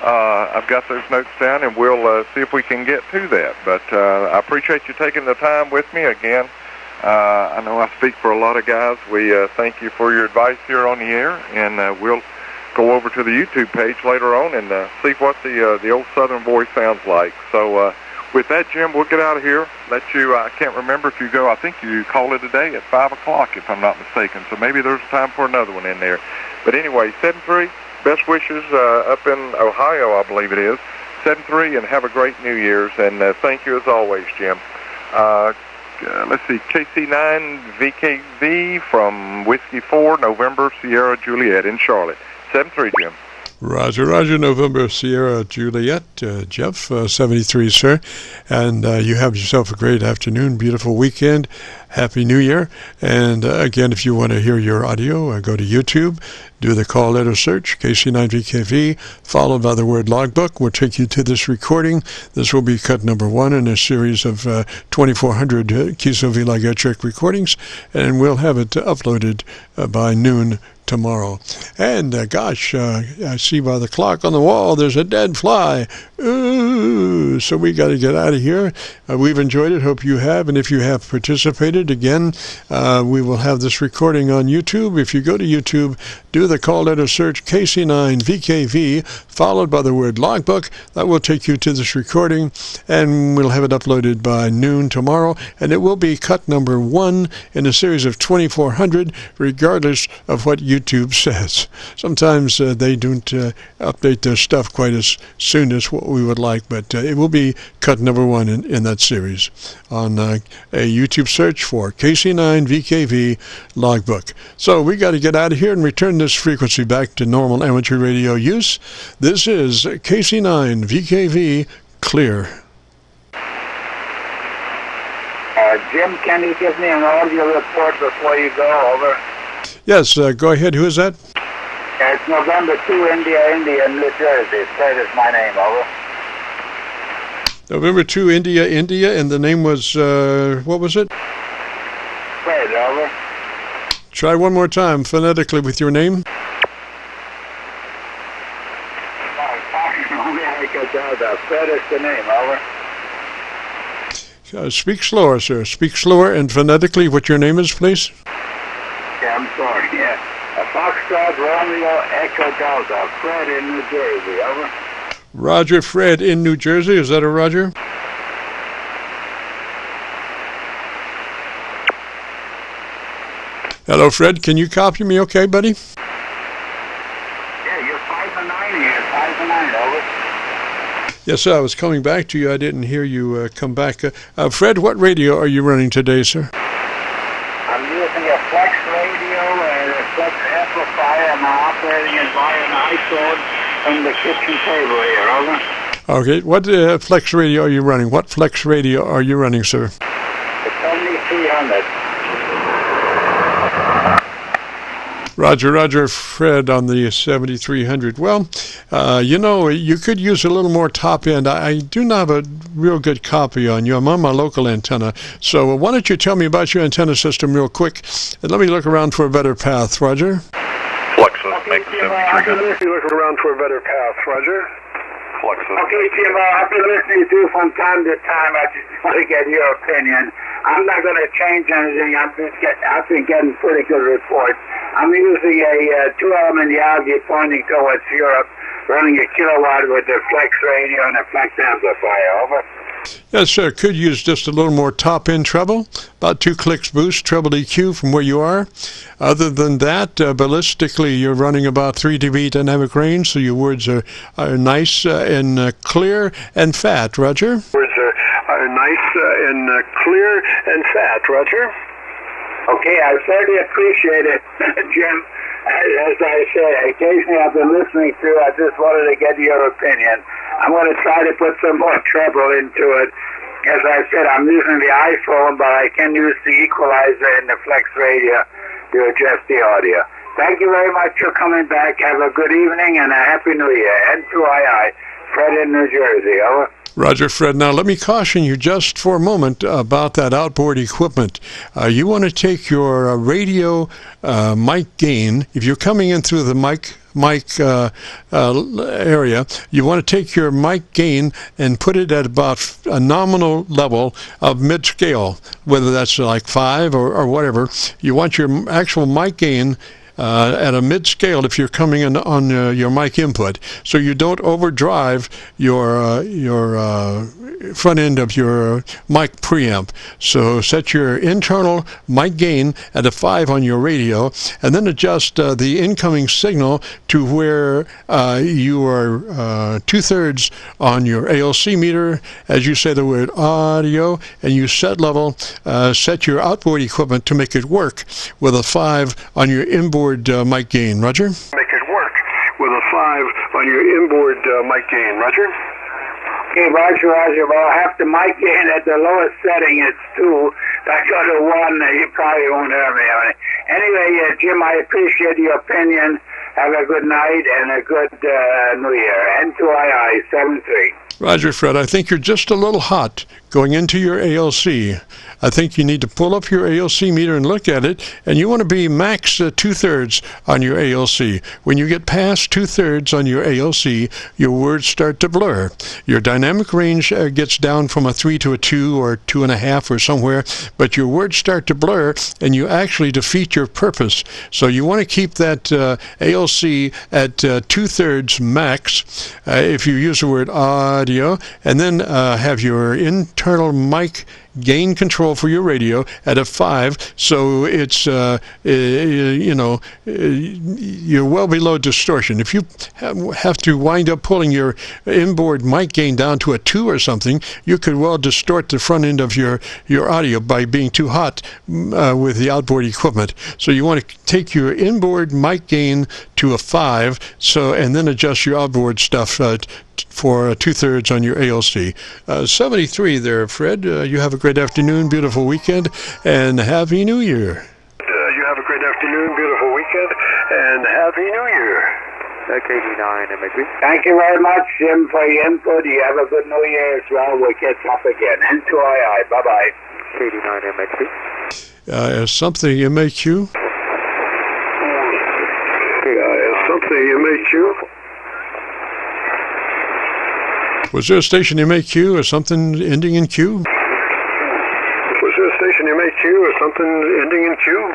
I've got those notes down, and we'll see if we can get to that. But I appreciate you taking the time with me again. I know I speak for a lot of guys. We thank you for your advice here on the air, and we'll go over to the YouTube page later on and see what the old Southern voice sounds like. So with that, Jim, we'll get out of here. Let you, I can't remember if you go, I think you call it a day at 5 o'clock, if I'm not mistaken. So maybe there's time for another one in there. But anyway, 7-3, best wishes up in Ohio, I believe it is. 7-3, and have a great New Year's. And thank you as always, Jim. Let's see, KC9VKV from Whiskey 4, November, Sierra Juliet in Charlotte. 7-3, Jim. Roger, Roger, November, Sierra Juliet, Jeff, 73, sir. And you have yourself a great afternoon, beautiful weekend. Happy New Year. And again, if you want to hear your audio, go to YouTube, do the call letter search, KC9VKV, followed by the word logbook. Will take you to this recording. This will be cut number 1 in a series of 2,400 Qso-Vlog Aircheck recordings, and we'll have it uploaded by noon tomorrow. And gosh, I see by the clock on the wall there's a dead fly. Ooh, so we got to get out of here. We've enjoyed it. Hope you have. And if you have participated, again, we will have this recording on YouTube. If you go to YouTube, do the call letter search KC9VKV, followed by the word logbook. That will take you to this recording, and we'll have it uploaded by noon tomorrow. And it will be cut number 1 in a series of 2,400, regardless of what YouTube says. Sometimes they don't update their stuff quite as soon as what we would like, but it will be cut number 1 in that series on a YouTube search for KC9VKV logbook. So we got to get out of here and return this frequency back to normal amateur radio use. This is KC9VKV clear. Jim, can you give me an audio report before you go? Over. Yes, go ahead. Who is that? It's November 2, India, New Jersey. Fred is my name. Over. November 2, India, and the name was, what was it? Fred, over. Try one more time, phonetically, with your name. Fred is the name, over. Speak slower, sir. Speak slower and phonetically what your name is, please. Yeah, I'm sorry, yeah. Foxtrot, Romeo, Echo Delta, Fred in New Jersey, over. Roger, Fred in New Jersey. Is that a Roger? Hello, Fred. Can you copy me okay, buddy? Yeah, you're 5 for 9 here. 5 for 9, over. Yes, sir. I was coming back to you. I didn't hear you come back. Fred, what radio are you running today, sir? I'm using a Flex radio and a Flex amplifier. I'm operating it via an iPhone from the kitchen table here, over. Okay. What Flex radio are you running? What Flex radio are you running, sir? The 7300. Roger, Roger, Fred on the 7300. Well, you know, you could use a little more top end. I do not have a real good copy on you. I'm on my local antenna. So why don't you tell me about your antenna system real quick, and let me look around for a better path, Roger. Fluxus, make the 7300. You look around for a better path, Roger. Fluxus. Okay, Jim, I've been listening to you from time to time. I just want to get your opinion. I'm not going to change anything. I've been getting pretty good reports. I'm using a 2-element Yagi pointing towards Europe, running a kilowatt with the Flex radio and a Flex amplifier, over. Yes, sir. Could use just a little more top-end treble, about 2 clicks boost, treble EQ from where you are. Other than that, ballistically, you're running about 3 dB dynamic range, so your words are nice and clear and fat, Roger. Words are nice and clear and fat, Roger. Okay, I certainly appreciate it, Jim. As I say, occasionally I've been listening through. I just wanted to get your opinion. I'm going to try to put some more treble into it. As I said, I'm using the iPhone, but I can use the equalizer and the flex radio to adjust the audio. Thank you very much for coming back. Have a good evening and a Happy New Year. N2II, Fred in New Jersey. Over. Roger, Fred. Now, let me caution you just for a moment about that outboard equipment. You want to take your radio mic gain. If you're coming in through the mic area, you want to take your mic gain and put it at about a nominal level of mid-scale, whether that's like 5 or whatever. You want your actual mic gain at a mid-scale if you're coming in on your mic input, so you don't overdrive your front end of your mic preamp. So set your internal mic gain at a 5 on your radio, and then adjust the incoming signal to where you are 2/3 on your ALC meter as you say the word audio, and you set level, set your outboard equipment to make it work with a 5 on your inboard mic gain. Roger? Make it work with a 5 on your inboard mic gain. Roger? Okay, Roger. Well, I have the mic gain at the lowest setting. It's 2. If I go to 1, you probably won't hear me. Anyway, Jim, I appreciate your opinion. Have a good night and a good New Year. N2II 73. Roger, Fred. I think you're just a little hot going into your ALC. I think you need to pull up your ALC meter and look at it, and you want to be max 2/3 on your ALC. When you get past 2/3 on your ALC, your words start to blur. Your dynamic range gets down from a 3 to a 2 or 2.5 or somewhere, but your words start to blur, and you actually defeat your purpose. So you want to keep that ALC at 2/3 max if you use the word audio, and then have your internal mic gain control for your radio at a 5, so it's you're well below distortion. If you have to wind up pulling your inboard mic gain down to a 2 or something, you could well distort the front end of your audio by being too hot with the outboard equipment. So you want to take your inboard mic gain to a 5, and then adjust your outboard stuff for 2/3 on your ALC. 73 there, Fred. You have a great afternoon, beautiful weekend, and Happy New Year. You have a great afternoon, beautiful weekend, and Happy New Year. KC9VKV. Thank you very much, Jim, for your input. You have a good New Year as well. We'll catch up again. N2II. Bye-bye. KC9VKV. Something MAQ. Something MAQ. Was there a station MAQ or something ending in Q? Was there a station MAQ or something ending in Q?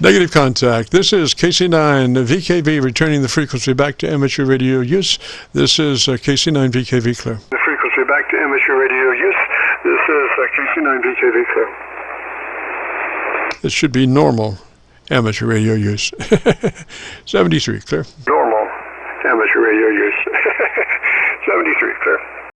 Negative contact. This is KC9VKV returning the frequency back to amateur radio use. This is KC9VKV clear. The frequency back to amateur radio use. This is KC9VKV clear. This should be normal amateur radio use. 73 clear. Normal amateur radio use. 73 clear.